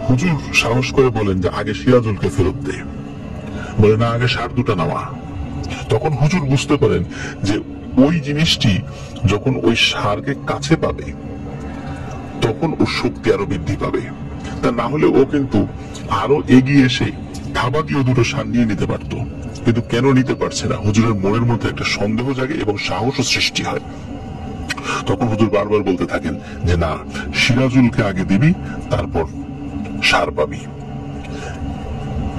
হুজুর সাহস করে বলেন যে আগে সিরাজুলকে ফেরত দে। বলে না, আগে ষাঁড় দুটা নামা। তখন হুজুর বুঝতে পারেন যে ওই জিনিসটি যখন ওই ষাঁড়কে কাছে পাবে তখন ওর শক্তি আরো বৃদ্ধি পাবে। তা না হলে ও কিন্তু আরো এগিয়ে এসে থাবা দিয়ে দুটো ষাঁড় নিয়ে নিতে পারত, কিন্তু কেন নিতে পারছে না? হুজুরের মনের মধ্যে একটা সন্দেহ জাগে এবং সাহসও সৃষ্টি হয়। তখন হুজুর বারবার বলতে থাকেন যে না, সিরাজুলকে আগে দিবি, তারপর ষাঁড় পাবি।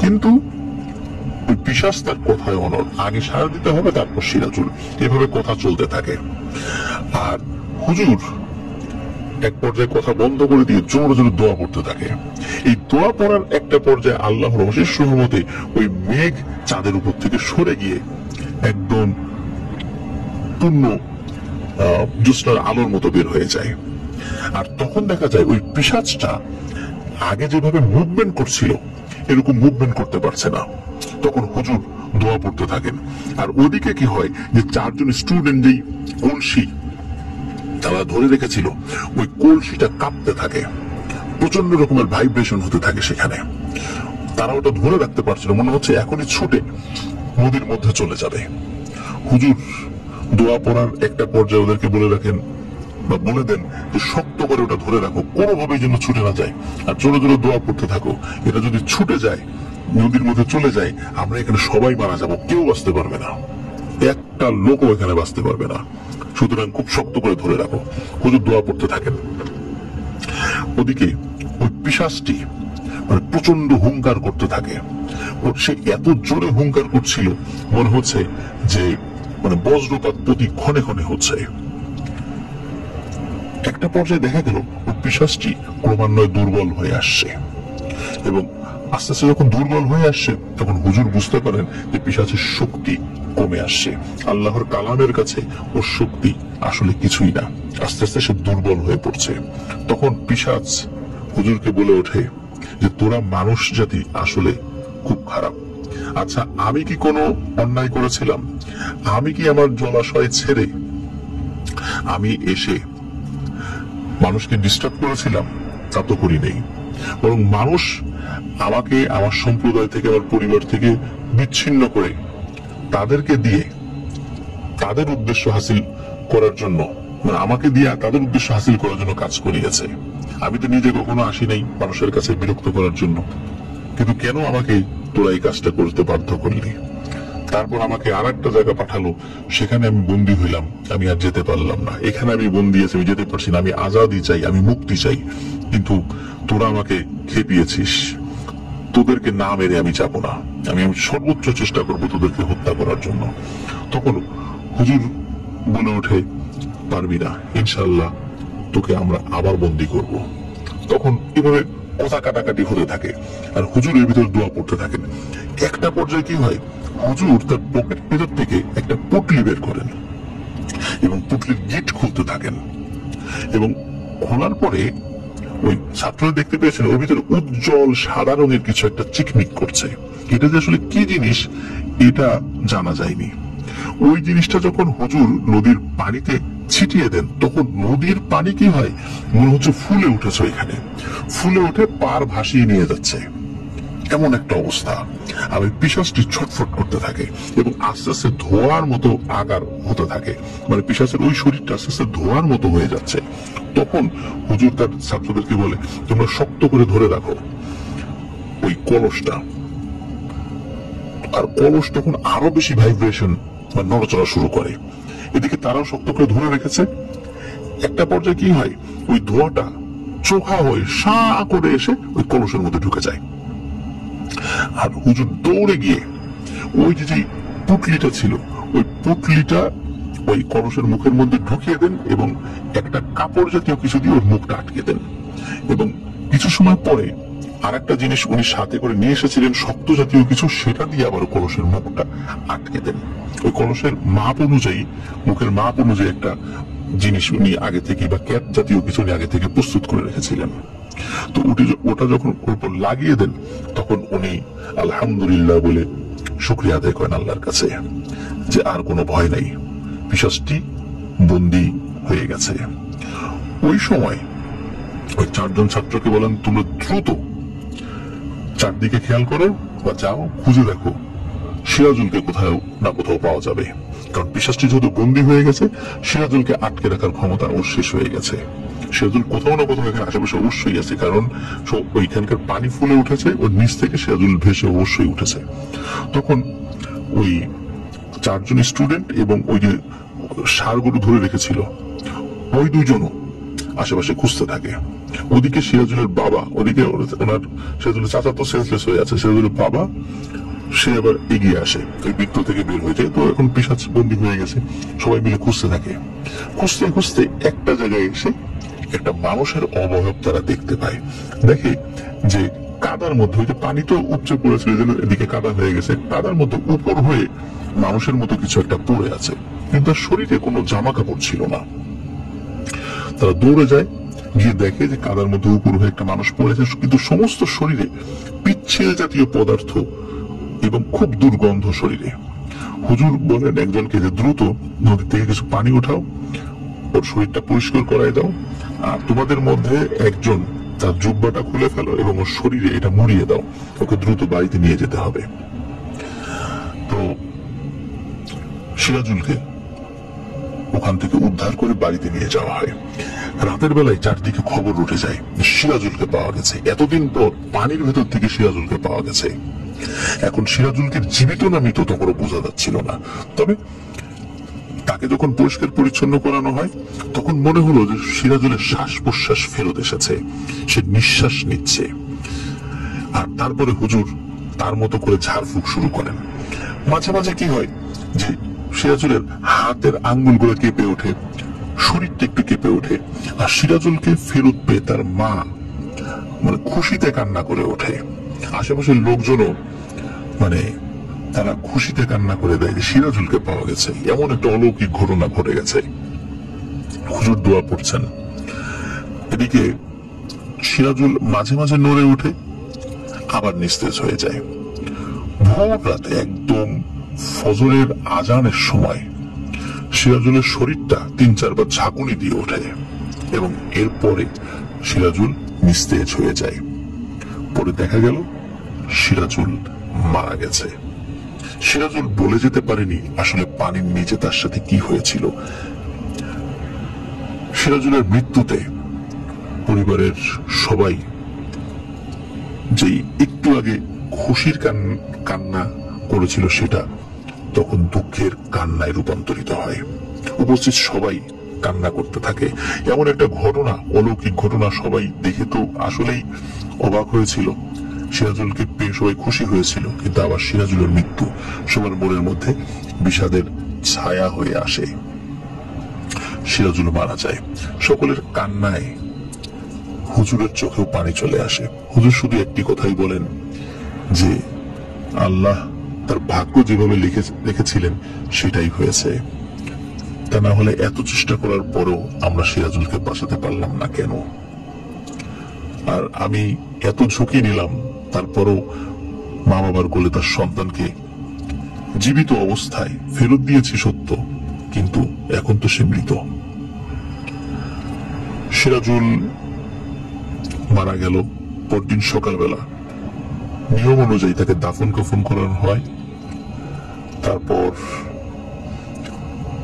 কিন্তু ওই পিশাচ তার কথায় অনড়, আগে ষাঁড় দিতে হবে তারপর সিরাজুল। এভাবে কথা চলতে থাকে। আর হুজুর এক পর্যায়ে কথা বন্ধ করে দিয়ে জোরে জোরে দোয়া পড়তে থাকে। এই দোয়া পড়ার একটা পর্যায়ে আল্লাহর অশেষ রহমতে ওই মেঘ চাঁদের উপর থেকে সরে গিয়ে একদম পূর্ণ জ্যোৎস্নার আলোর মতো বের হয়ে যায়। আর তখন দেখা যায় ওই পিশাচটা আগে যেভাবে মুভমেন্ট করছিল এরকম মুভমেন্ট করতে পারছে না। তখন হুজুর দোয়া পড়তে থাকেন। আর ওদিকে কি হয় যে চারজন স্টুডেন্ট, যেই কলসি তারা ধরে রেখেছিল, ওই কলসিটা কাঁপতে থাকে, প্রচন্ড রকমের ভাইব্রেশন হতে থাকে সেখানে। তারা ওটা ধরে রাখতে পারছিল, মনে হচ্ছে এখনই ছুটে নদীর মধ্যে চলে যাবে। হুজুর দোয়া পড়ার একটা পর্যায়ে ওদেরকে বলে রাখেন বা বলে দেন যে শক্ত করে ওটা ধরে রাখো, কোনোভাবেই যেন ছুটে না যায়, আর জোরে জোরে দোয়া পড়তে থাকো। এটা যদি ছুটে যায়, নদীর মধ্যে চলে যায়, আমরা এখানে সবাই মারা যাব, কেউ বাঁচতে পারবে না, একটা লোকও এখানে বাঁচতে পারবে না, সুতরাং খুব শক্ত করে ধরে রাখো। হুজুর দোয়া পড়তে থাকেন। ওদিকে ওই পিশাচটি মানে প্রচন্ড হুঙ্কার করতে থাকে। সে এত জোরে হুঙ্কার করছিল, মনে হচ্ছে যে মানে বজ্রপাত প্রতি ক্ষণে ক্ষণে হচ্ছে। একটা পর্যায়ে দেখা গেল ওই পিশাচটি ক্রমান্বয়ে দুর্বল হয়ে আসছে, এবং আস্তে আস্তে যখন দুর্বল হয়ে আসছে, তখন হুজুর বুঝতে পারেন যে পিশাচের শক্তি কমে আসছে। আল্লাহর কালামের কাছে ওর শক্তি আসলে কিছুই না, আস্তে আস্তে সে দুর্বল হয়ে পড়ছে। তখন পিশাচ হুজুরকে বলে ওঠে যে তোরা মানুষ জাতি আসলে খুব খারাপ। আচ্ছা, আমি কি কোনো অন্যায় করেছিলাম? আমি কি আমার জলাশয় ছেড়ে আমি এসে মানুষকে ডিস্টার্ব করেছিলাম? তা তো করি নেই, বরং মানুষ আমাকে আমার সম্প্রদায় থেকে, আমার পরিবার থেকে বিচ্ছিন্ন করে তাদেরকে দিয়ে তাদের উদ্দেশ্য হাসিল করার জন্য, মানে আমাকে দিয়ে তাদের উদ্দেশ্য হাসিল করার জন্য কাজ করিয়েছে। আমি তো নিজে কখনো আসি নাই মানুষের কাছে বিরক্ত করার জন্য, কিন্তু কেন আমাকে তোরা এই কাজটা করতে বাধ্য করলি? তারপর আমাকে আর একটা জায়গা পাঠালো, সেখানে আমি বন্দী হইলাম, আমি আর যেতে পারলাম না। এখানে আমি বন্দী আছি, আমি যেতে পারছি না, আমি আজাদি চাই, আমি মুক্তি চাই, কিন্তু তোরা আমাকে খেপিয়েছিস। তোদেরকে না মেরে আমি যাব না, আমি সর্বোচ্চ চেষ্টা করবো তোদেরকে হত্যা করার জন্য। তখন হুজুর বলে ওঠে, পারবি না, ইনশাল্লাহ তোকে আমরা আবার বন্দী করব। তখন এভাবে কথা কাটাকাটি হতে থাকে, আর হুজুর এর ভিতর দোয়া পড়তে থাকেন। একটা পর্যায়ে কি হয়, হুজুর তার পকেট ভেতর থেকে একটা পুটলি বের করেন এবং পুটলির গিট খুলতে থাকেন, এবং খোলার পরে ওই ছাত্ররা দেখতে পেয়েছেন ওর ভিতরে উজ্জ্বল সাদা রঙের কিছু একটা চিকমিক করছে। এটা যে আসলে কি জিনিস এটা জানা যায়নি। ওই জিনিসটা যখন হুজুর নদীর পানিতে ছিটিয়ে দেন, তখন নদীর পানি কি হয়, মনে হচ্ছে ফুলে উঠেছে, এখানে ফুলে উঠে পার ভাসিয়ে নিয়ে যাচ্ছে, এমন একটা অবস্থা। আর ওই পিশাচটি ছটফট করতে থাকে এবং আস্তে আস্তে ধোয়ার মতো আকার হতে থাকে, মানে পিশাচের ওই শরীরটা আস্তে আস্তে ধোয়ার মতো হয়ে যাচ্ছে। তখন হুজুর তার ছাত্রদেরকে বলে, তোমরা শক্ত করে ধরে রাখো ওই কলসটা। আর কলস তখন আরো বেশি ভাইব্রেশন বা নড়াচড়া শুরু করে। এদিকে তারাও শক্ত করে ধরে রেখেছে। একটা পর্যায়ে কি হয়, ওই ধোঁয়াটা চোখা হয়ে সা করে এসে ওই কলসের মধ্যে ঢুকে যায়। আর হুজুর দৌড়ে গিয়ে ওই যে পুটলিটা ছিল, ওই পুটলিটা ওই কলসের মুখের মধ্যে ঢুকিয়ে দেন এবং একটা কাপড় জাতীয় কিছু দিয়ে ওর মুখটা আটকে দেন। এবং কিছু সময় পরে আর একটা জিনিস উনি সাথে করে নিয়ে এসেছিলেন, শক্ত জাতীয় কিছু, সেটা দিয়ে আবার কলসের মুখটা আটকে দেন। ওই কলসের মাপ অনুযায়ী, মুখের মাপ অনুযায়ী একটা জিনিস উনি আগে থেকে বা ক্যাপ জাতীয় কিছু উনি আগে থেকে প্রস্তুত করে রেখেছিলেন। তো ওটা যখন উপর লাগিয়ে দেন, তখন উনি আলহামদুলিল্লাহ বলে শুকরিয়া আদায় করেন আল্লাহর কাছে যে আর কোনো ভয় নাই, পিশাচটি বন্দী হয়ে গেছে। ওই সময় ওই চারজন ছাত্রকে বলেন, তোমরা দ্রুত চারদিকে খেয়াল করো বা যাও খুঁজে দেখো সিরাজুলকে কোথাও না কোথাও পাওয়া যাবে, কারণ পিশাচটি যেহেতু বন্দী হয়ে গেছে, সিরাজুলকে আটকে রাখার ক্ষমতা ওর শেষ হয়ে গেছে। সিরাজুল কোথাও না কোথাও এখানে আশেপাশে অবশ্যই আছে, কারণ ওইখানকার পানি ফুলে উঠেছে, ওর নিচ থেকে সিরাজুল ভেসে অবশ্যই উঠেছে। তখন ওই চারজন স্টুডেন্ট এবং ওই যে ষাঁড়গুলো ধরে রেখেছিল, ওই দুজনও আশেপাশে খুঁজতে থাকে। ওদিকে সিরাজুলের বাবা, ওদিকে ওনার সিরাজুলের চাচা তো সেন্সলেস হয়ে আছে, সিরাজুলের বাবা সে আবার এগিয়ে আসে, ওই বৃত্ত থেকে বের হয়ে যায়। তো এখন পিশাচ বন্দী হয়ে গেছে, সবাই মিলে খুঁজতে থাকে। খুঁজতে খুঁজতে একটা জায়গায় এসে একটা মানুষের অবয়ব তারা দেখতে পায়। দেখে যে কাদার মধ্যে, ওই যে পানি তো উপচে পড়েছিল, এদিকে কাদা হয়ে গেছে, কাদার মধ্যে উপর হয়ে মানুষের মতো কিছু একটা পড়ে আছে, কিন্তু তার শরীরে কোনো জামা কাপড় ছিল না। তারা দৌড়ে যায়, গিয়ে দেখে যে কাদার মধ্যে উপর হয়ে একটা মানুষ পড়েছে, কিন্তু সমস্ত শরীরে পিচ্ছিল জাতীয় পদার্থ এবং খুব দুর্গন্ধ শরীরে। হুজুর বলেন একজনকে যে দ্রুত নদী থেকে কিছু পানি উঠাও, ওর শরীরটা পরিষ্কার করাই দাও, আর তোমাদের মধ্যে একজন তার জুব্বাটা খুলে ফেলো এবং ওর শরীরে এটা মুড়িয়ে দাও, ওকে দ্রুত বাড়িতে নিয়ে যেতে হবে। তো সিরাজুলকে ওখান থেকে উদ্ধার করে বাড়িতে নিয়ে যাওয়া হয়। রাতের বেলায় চারদিকে খবর উঠে যায় সিরাজুলকে পাওয়া গেছে। এতদিন পর পানির ভেতর থেকে সিরাজুলকে পাওয়া গেছে। এখন সিরাজুলকে জীবিত না মৃত তখনও বোঝা যাচ্ছিল না। তবে তাকে যখন পরিষ্কার পরিচ্ছন্ন করানো হয় তখন মনে হলো যে সিরাজুলের শ্বাস প্রশ্বাস ফেরত এসেছে, সে নিঃশ্বাস নিচ্ছে। আর তারপরে হুজুর তার মতো করে ঝাড়ফুঁক শুরু করেন। মাঝে মাঝে কি হয় যে সিরাজুলের হাতের আঙ্গুলগুলো কেঁপে ওঠে, শরীরটা একটু কেঁপে ওঠে, আর সিরাজুলকে ফেরত পেয়ে তার মা মানে খুশিতে কান্না করে ওঠে। আশেপাশের লোকজনও মানে তারা খুশিতে কান্না করে দেয় যে সিরাজুলকে পাওয়া গেছে, এমন একটা অলৌকিক ঘটনা ঘটে গেছে। হুজুর দোয়া পড়ছেন। এদিকে সিরাজুল মাঝে মাঝে নড়ে ওঠে, আবার নিস্তেজ হয়ে যায়। ভোর রাতে একদম ফজরের আজানের সময় সিরাজুলের শরীরটা 3-4 বার ঝাঁকুনি দিয়ে ওঠে এবং এরপরে সিরাজুল নিস্তেজ হয়ে যায়। পরে দেখা গেল সিরাজুল মারা গেছে। সিরাজুল বলে যেতে পারেনি আসলে পানির নিচে তার সাথে কি হয়েছিল। সিরাজুলের মৃত্যুতে পরিবারের সবাই যেই একটু আগে খুশির কান্না করেছিল সেটা তখন দুঃখের কান্নায় রূপান্তরিত হয়। উপস্থিত সবাই কান্না করতে থাকে। এমন একটা ঘটনা, অলৌকিক ঘটনা, সবাই দেখে তো আসলেই অবাক হয়েছিল। সিরাজুলকে পেয়ে সবাই খুশি হয়েছিল, কিন্তু আবার সিরাজুলের মৃত্যু সবার মনের মধ্যে বিষাদের ছায়া হয়ে আসে। সিরাজুল মারা যায়। সকলের কান্নায় হুজুরের চোখেও পানি চলে আসে। হুজুর শুধু একটি কথাই বলেন যে আল্লাহ তার ভাগ্য যেভাবে লিখেছিলেন সেটাই হয়েছে। তা না হলে এত চেষ্টা করার পরও আমরা সিরাজুলকে বাঁচাতে পারলাম না কেন? আর আমি এত ঝুঁকি নিলাম, তারপরও মা বাবার কোলে তার সন্তানকে জীবিত অবস্থায় ফেরত দিয়েছি সত্য, কিন্তু এখন তো সে মৃত। সিরাজুল মারা গেল। পরদিন সকালবেলা নিয়ম অনুযায়ী তাকে দাফন কাফন করানো হয়। তারপর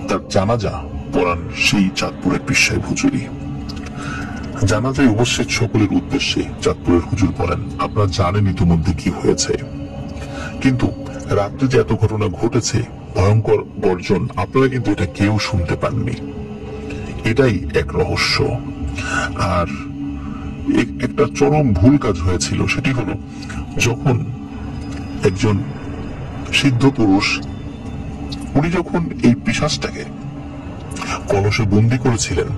তার জানাজা পড়ান সেই চাঁদপুরের পীর সাহেব হুজুরই। জানাজায় উপস্থিত সকলের উদ্দেশ্যে চাঁদপুরের হুজুর বলেন, আপনারা জানেন ইতিমধ্যে কি হয়েছে, কিন্তু রাত্রে যে এত ঘটনা ঘটেছে, ভয়ঙ্কর গর্জন, আপনারা কিন্তু এটা কেউ শুনতে পাননি। এটাই এক রহস্য। আর একটা চরম ভুল কাজ হয়েছিল, সেটি হলো যখন একজন সিদ্ধ পুরুষ উনি যখন এই পিশাচটাকে কলসে বন্দি করেছিলেন,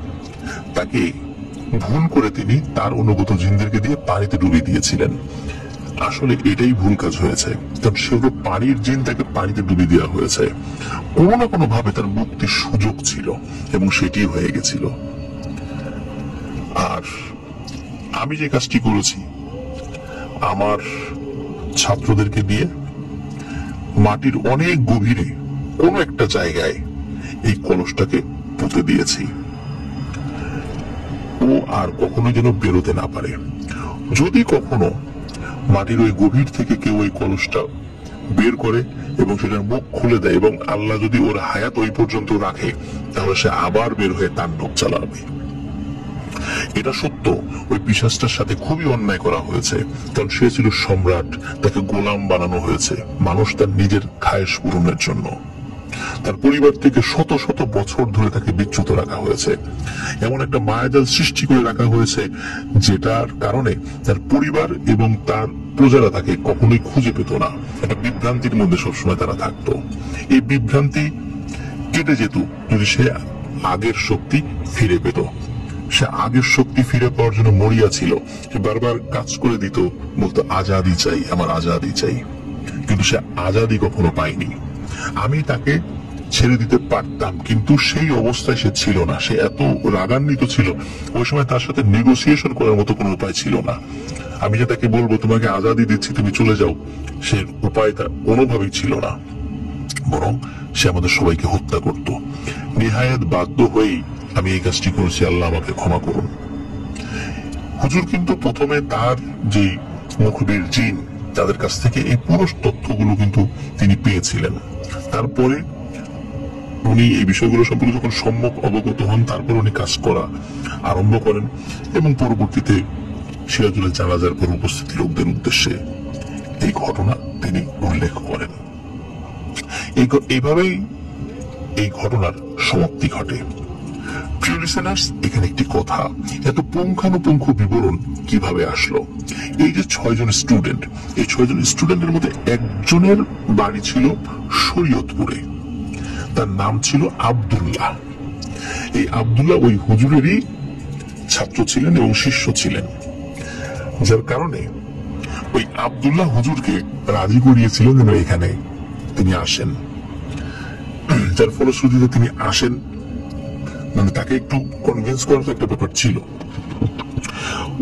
তাকে ভুল করে তিনি তার অনুগত জিনদেরকে দিয়ে পানিতে ডুবিয়ে দিয়েছিলেন। আসলে এটাই ভুল কাজ হয়েছে, কারণ সেগুলো পানির জিন, তাকে পানিতে ডুবিয়ে দেওয়া হয়েছে। কোনো না কোনো ভাবে তার মুক্তির সুযোগ ছিল এবং সেটি হয়ে গেছিল। আর আমি যে কাজটি করেছি, আমার ছাত্রদেরকে দিয়ে মাটির অনেক গভীরে কোনো একটা জায়গায় এই কলসটাকে পুঁতে দিয়েছি, ও আর কখনো যেন বেরোতে না পারে। যদি কখনো মাটির ওই গভীর থেকে কেউ ওই কলসটা বের করে এবং সেটার মুখ খুলে দেয় এবং আল্লাহ যদি ওর হায়াত ওই পর্যন্ত রাখে, তাহলে সে আবার বের হয়ে তাণ্ডব চালাবে। এটা সত্য, ওই পিশাচটার সাথে খুবই অন্যায় করা হয়েছে, কারণ সে ছিল সম্রাট, তাকে গোলাম বানানো হয়েছে মানুষ তার নিজের খায়েশ পূরণের জন্য। তার পরিবার থেকে শত শত বছর ধরে তাকে বিচ্যুত রাখা হয়েছে, এমন একটা মায়াজাল সৃষ্টি করে রাখা হয়েছে যেটার কারণে তার পরিবার এবং তার প্রজারা তাকে কখনোই খুঁজে পেত না। একটা বিভ্রান্তির মধ্যে সবসময় তারা থাকতো। এই বিভ্রান্তি কেটে যেত যদি সে আগের শক্তি ফিরে পেত। সে আগের শক্তি ফিরে পাওয়ার জন্য মরিয়া ছিল। সে বারবার কাজ করে দিত, বলতো আজাদি চাই, আমার আজাদি চাই, কিন্তু সে আজাদি কখনো পায়নি। আমি তাকে ছেড়ে দিতে পারতাম, কিন্তু সেই অবস্থায় সে ছিল না। সে এত রাগান্বিত ছিল, ওই সময় তার সাথে নেগোসিয়েশন করার মতো কোনো উপায় ছিল না। আমি যে তাকে বলবো তোমাকে আজাদি দিচ্ছি, তুমি চলে যাও, সে উপায় তার কোনোভাবেই ছিল না। বরং সে আমাদের সবাইকে হত্যা করত। নিহায়াত বাধ্য হয়েই আমি এই কাজটি করেছি, আল্লাহ আমাকে ক্ষমা করুন। হুজুর কিন্তু প্রথমে তার যে মুখবির জিন তাদের কাছ থেকে এই পুরো তথ্যগুলো কিন্তু তিনি পেয়েছিলেন। তারপরে উনি এই বিষয়গুলো সম্পর্কে যখন সম্যক অবগত হন, তারপর উনি কাজ করা আরম্ভ করেন এবং পরবর্তীতে সিরাজুল জানাজার পর উপস্থিত লোকদের উদ্দেশ্যে এই ঘটনা তিনি উল্লেখ করেন। এইভাবেই এই ঘটনার সমাপ্তি ঘটে। প্রিয় লিসেনার্স, এখানে একটি কথা, এত পুঙ্খানুপুঙ্খ বিবরণ কিভাবে আসলো? এই যে 6 জন স্টুডেন্ট, এই 6 জন স্টুডেন্টের মধ্যে একজনের বাড়ি ছিল শরীয়তপুরে, তার নাম ছিল আব্দুল্লাহ। এই আব্দুল্লাহ ওই হুজুরেরই ছাত্র ছিলেন এবং শিষ্য ছিলেন, যার কারণে ওই আব্দুল্লাহ হুজুরকে রাজি করিয়েছিলেন যেন এখানে তিনি আসেন। যার ফলশ্রুতিতে তিনি আসেন, মানে তাকে একটু কনভিন্স করার একটা ব্যাপার ছিল।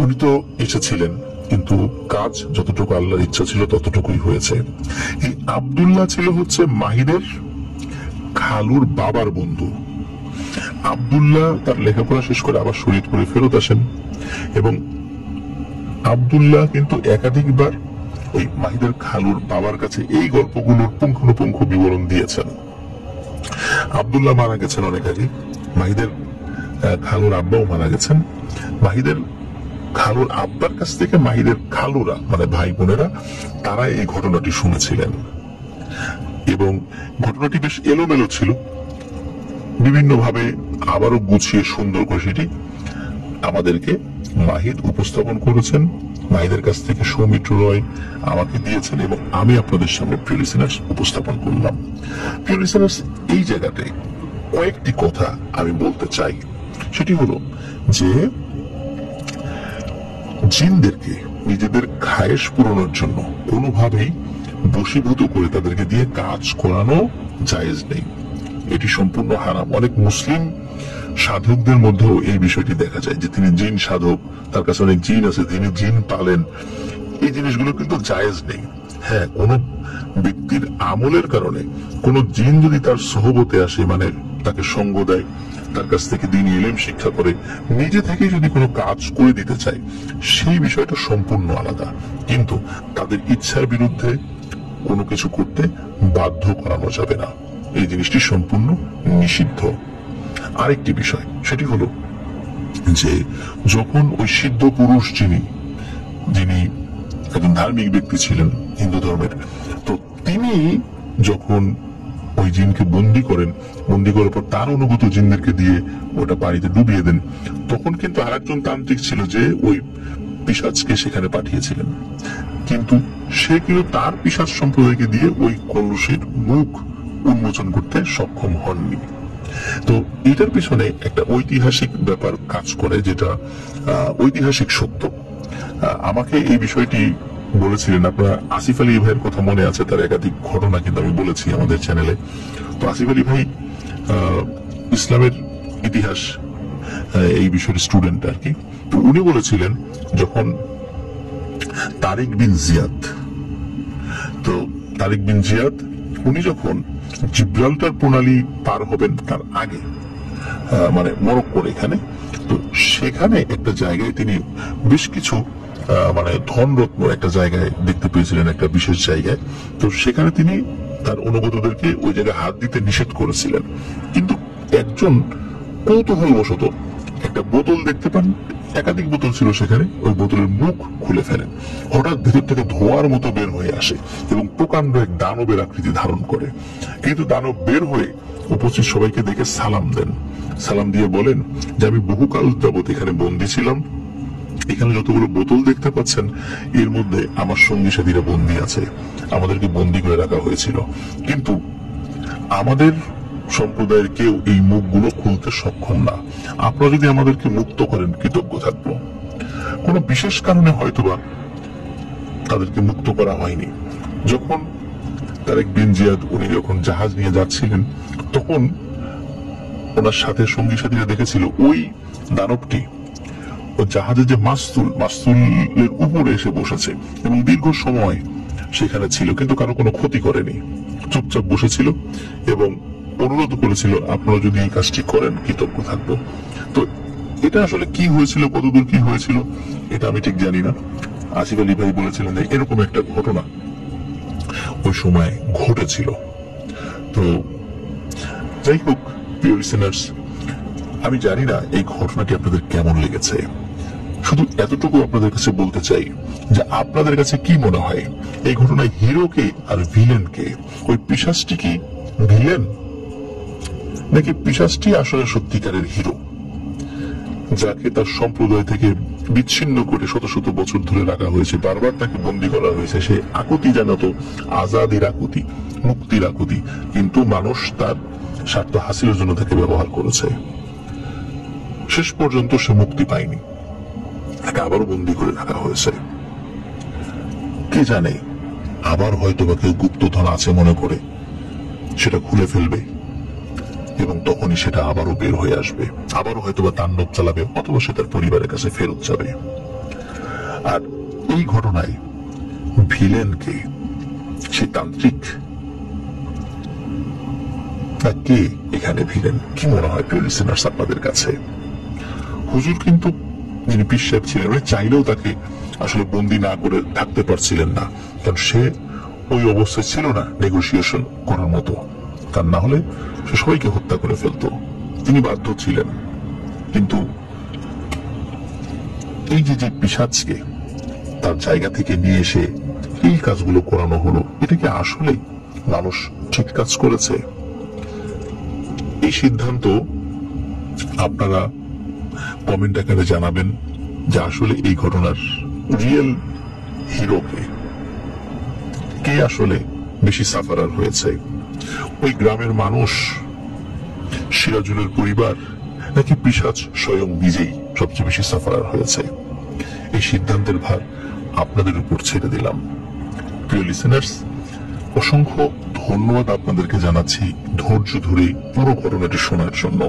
উনি তো এসেছিলেন, কিন্তু কাজ যতটুকু আল্লাহর ইচ্ছা ছিল ততটুকুই হয়েছে। এই আব্দুল্লাহ ছিল হচ্ছে মাহিরের খালুর বাবার বন্ধু। আব্দুল্লাহ তার লেখাপড়া শেষ করে আবার শরীয়তপুরে ফেরত আসেন এবং আব্দুল্লাহ কিন্তু একাধিকবার ওই মাহিরের খালুর বাবার কাছে এই গল্পগুলোর পুঙ্খানুপুঙ্খ বিবরণ দিয়েছেন। আব্দুল্লাহ মারা গেছেন অনেক আগে, মাহিদের খালুর আব্বাও মারা গেছেন। মাহিদের খালুর আব্বার কাছ থেকে মাহিদের খালুরা, মানে ভাই বোনেরা, তারা এই ঘটনাটি শুনেছিলেন এবং ঘটনাটি বেশ এলোমেলো ছিল। বিভিন্ন ভাবে আবারও গুছিয়ে সুন্দর করে সেটি আমাদেরকে মাহিদ উপস্থাপন করেছেন। মাহিদের কাছ থেকে সৌমিত্র রয় আমাকে দিয়েছেন এবং আমি আপনাদের সামনে প্রিয় লিসেনার্স উপস্থাপন করলাম। প্রিয় লিসেনার্স, এই জায়গাতে কয়েকটি কথা আমি বলতে চাই। সেটি হলো যে জিনদেরকে নিজেদের খায়েশ পূরণের জন্য কোনোভাবেই বশীভূত করে তাদেরকে দিয়ে কাজ করানো জায়েজ নেই, এটি সম্পূর্ণ হারাম। অনেক মুসলিম সাধকদের মধ্যেও এই বিষয়টি দেখা যায় যে তিনি জিন সাধক, তার কাছে অনেক জিন আছে, তিনি জিন পালেন। এই জিনিসগুলো কিন্তু জায়েজ নেই। হ্যাঁ, কোন ব্যক্তির আমলের কারণে কোন জিন যদি তার সহবতে আসে, মানে তাকে সঙ্গ দেয়, তার কাছ থেকে দ্বীনি ইলম শিক্ষা করে, নিজে থেকে যদি কোনো কাজ করে দিতে চায়, সেই বিষয়টা সম্পূর্ণ আলাদা। কিন্তু তাদের ইচ্ছার বিরুদ্ধে কোনো কিছু করতে বাধ্য করানো যাবে না, এই জিনিসটি সম্পূর্ণ নিষিদ্ধ। আরেকটি বিষয়, সেটি হলো যে যখন ওই সিদ্ধ পুরুষ যিনি একজন ধার্মিক ব্যক্তি ছিলেন হিন্দু ধর্মের, তো তিনি যখন ওই জিনকে বন্দি করেন, বন্দি করার পর তার অনুগত জিনদেরকে দিয়ে ওটা পানিতে ডুবিয়ে দেন, তখন কিন্তু আরেকজন তান্ত্রিক ছিল যে ওই পিশাচকে সেখানে পাঠিয়েছিলেন, কিন্তু সে কিন্তু তার পিশাচ সম্প্রদায়কে দিয়ে ওই কলসের মুখ উন্মোচন করতে সক্ষম হননি। তো এটার পিছনে একটা ঐতিহাসিক ব্যাপার কাজ করে, যেটা ঐতিহাসিক সত্য। আমাকে এই বিষয়টি বলেছিলেন, আপনার আসিফ আলী ভাইয়ের কথা মনে আছে, তার একাধিক ঘটনা কিন্তু আমি বলেছি আমাদের চ্যানেলে। তো আসিফ আলী ভাই ইসলামের ইতিহাস এই বিষয়ের স্টুডেন্ট আর কি। তো উনি বলেছিলেন যখন তারিক বিন জিয়াদ উনি যখন জিব্রাল্টার প্রণালী পার হবেন তার আগে, মানে মরক্কোর এখানে, তো সেখানে একটা জায়গায় তিনি বেশ কিছু মানে ধনরত্ন একটা জায়গায় দেখতে পেয়েছিলেন, একটা বিশেষ জায়গায়। তো সেখানে তিনি তার অনুগতদেরকে ওই জায়গায় হাত দিতে নিষেধ করেছিলেন, কিন্তু একজন কৌতূহলবশত একটা বোতল দেখতে পান, একাধিক বোতল ছিল সেখানে, ওই বোতলের মুখ খুলে ফেলেন। হঠাৎ ভেতর থেকে ধোঁয়ার মতো বের হয়ে আসে এবং প্রকাণ্ড এক দানবের আকৃতি ধারণ করে। কিন্তু দানব বের হয়ে উপস্থিত সবাইকে দেখে সালাম দেন, সালাম দিয়ে বলেন যে আমি বহুকাল যাবত এখানে বন্দী ছিলাম, এখানে যতগুলো বোতল দেখতে পাচ্ছেন এর মধ্যে আমার সঙ্গী সাথীরা বন্দী আছে, আমাদেরকে বন্দী করে রাখা হয়েছিল, কিন্তু আমাদের সম্প্রদায়ের কেউ এই মুখগুলো খুলতে সক্ষম না। আপনারা যদি আমাদেরকে মুক্ত করেন কৃতজ্ঞ থাকবো। কোন বিশেষ কারণে হয়তোবা তাদেরকে মুক্ত করা হয়নি। যখন তারেক বিন জিয়াদ উনি যখন জাহাজ নিয়ে যাচ্ছিলেন, তখন ওনার সাথে সঙ্গী সাথীরা দেখেছিল ওই দানবটি ও জাহাজের যে মাস্তুলের উপরে এসে বসেছে এবং দীর্ঘ সময় সেখানে ছিল, কিন্তু কারো কোনো ক্ষতি করেনি, চুপচাপ বসেছিল এবং অনুরোধ করেছিল আপনারা যদি এই কাজটি করেন কৃতজ্ঞ থাকবো। তো এটা আসলে কি হয়েছিল, কতদূর কি হয়েছিল এটা আমি ঠিক জানি না। আসিফ আলী ভাই বলেছিলেন যে এরকম একটা ঘটনা ওই সময় ঘটেছিল। তো যাই হোক প্রিয় লিসেনার্স, আমি জানি না এই ঘটনাটি আপনাদের কেমন লেগেছে, শুধু এতটুকু আপনাদের কাছে বলতে চাই যে আপনাদের কাছে কি মনে হয় এই ঘটনায় হিরোকে আর ভিলেনকে, ওই পিশাচটি কি ভিলেন নাকি পিশাচটি আসলে সত্যিকারের হিরো, যাকে তার সম্প্রদায় থেকে বিচ্ছিন্ন করে শত শত বছর ধরে রাখা হয়েছে, বারবার তাকে বন্দী করা হয়েছে। সে আকুতি জানাতো আজাদের আকুতি, মুক্তির আকুতি, কিন্তু মানুষ তার স্বার্থ হাসিলের জন্য তাকে ব্যবহার করেছে। শেষ পর্যন্ত সে মুক্তি পায়নি, তাকে আবারও বন্দী করে রাখা হয়েছে। কে জানে আবার হয়তো বা কেউ গুপ্তধন আছে মনে করে সেটা খুলে ফেলবে এবং তখনই সেটা আবারও বের হয়ে আসবে, আবারও হয়তো বা তাণ্ডব চালাবে, অথবা সে তার পরিবারের কাছে ফেরত যাবে। আর এই ঘটনায় ভিলেনকে, সে তান্ত্রিক না কে এখানে ভিলেন, কি মনে হয় প্রিয় লিসেনার্স আপনাদের কাছে? হুজুর কিন্তু যিনি পীর সাহেব ছিলেন, উনি চাইলেও তাকে আসলে বন্দী না করে থাকতে পারছিলেন না, কারণ সে ওই অবস্থায় ছিল না নেগোসিয়েশন করার মতো, তার না হলে সে সবাইকে হত্যা করে ফেলতো। তিনি বাধ্য ছিলেন। কিন্তু এই যে পিশাচকে তার জায়গা থেকে নিয়ে এসে এই কাজগুলো করানো হলো, এটা কি আসলে মানুষ ঠিক কাজ করেছে? এই সিদ্ধান্ত আপনারা কমেন্ট আকারে জানাবেন যে আসলে এই ঘটনার রিয়েল হিরোকে, কে আসলে বেশি সাফারার হয়েছে, ওই গ্রামের মানুষ, সিরাজুলের পরিবার, নাকি পিশাচ স্বয়ং নিজেই সবচেয়ে বেশি সাফারার হয়েছে? এই সিদ্ধান্তের ভার আপনাদের উপর ছেড়ে দিলাম। প্রিয় লিসেনার্স, অসংখ্য ধন্যবাদ আপনাদেরকে জানাচ্ছি ধৈর্য ধরে পুরো ঘটনাটি শোনার জন্য।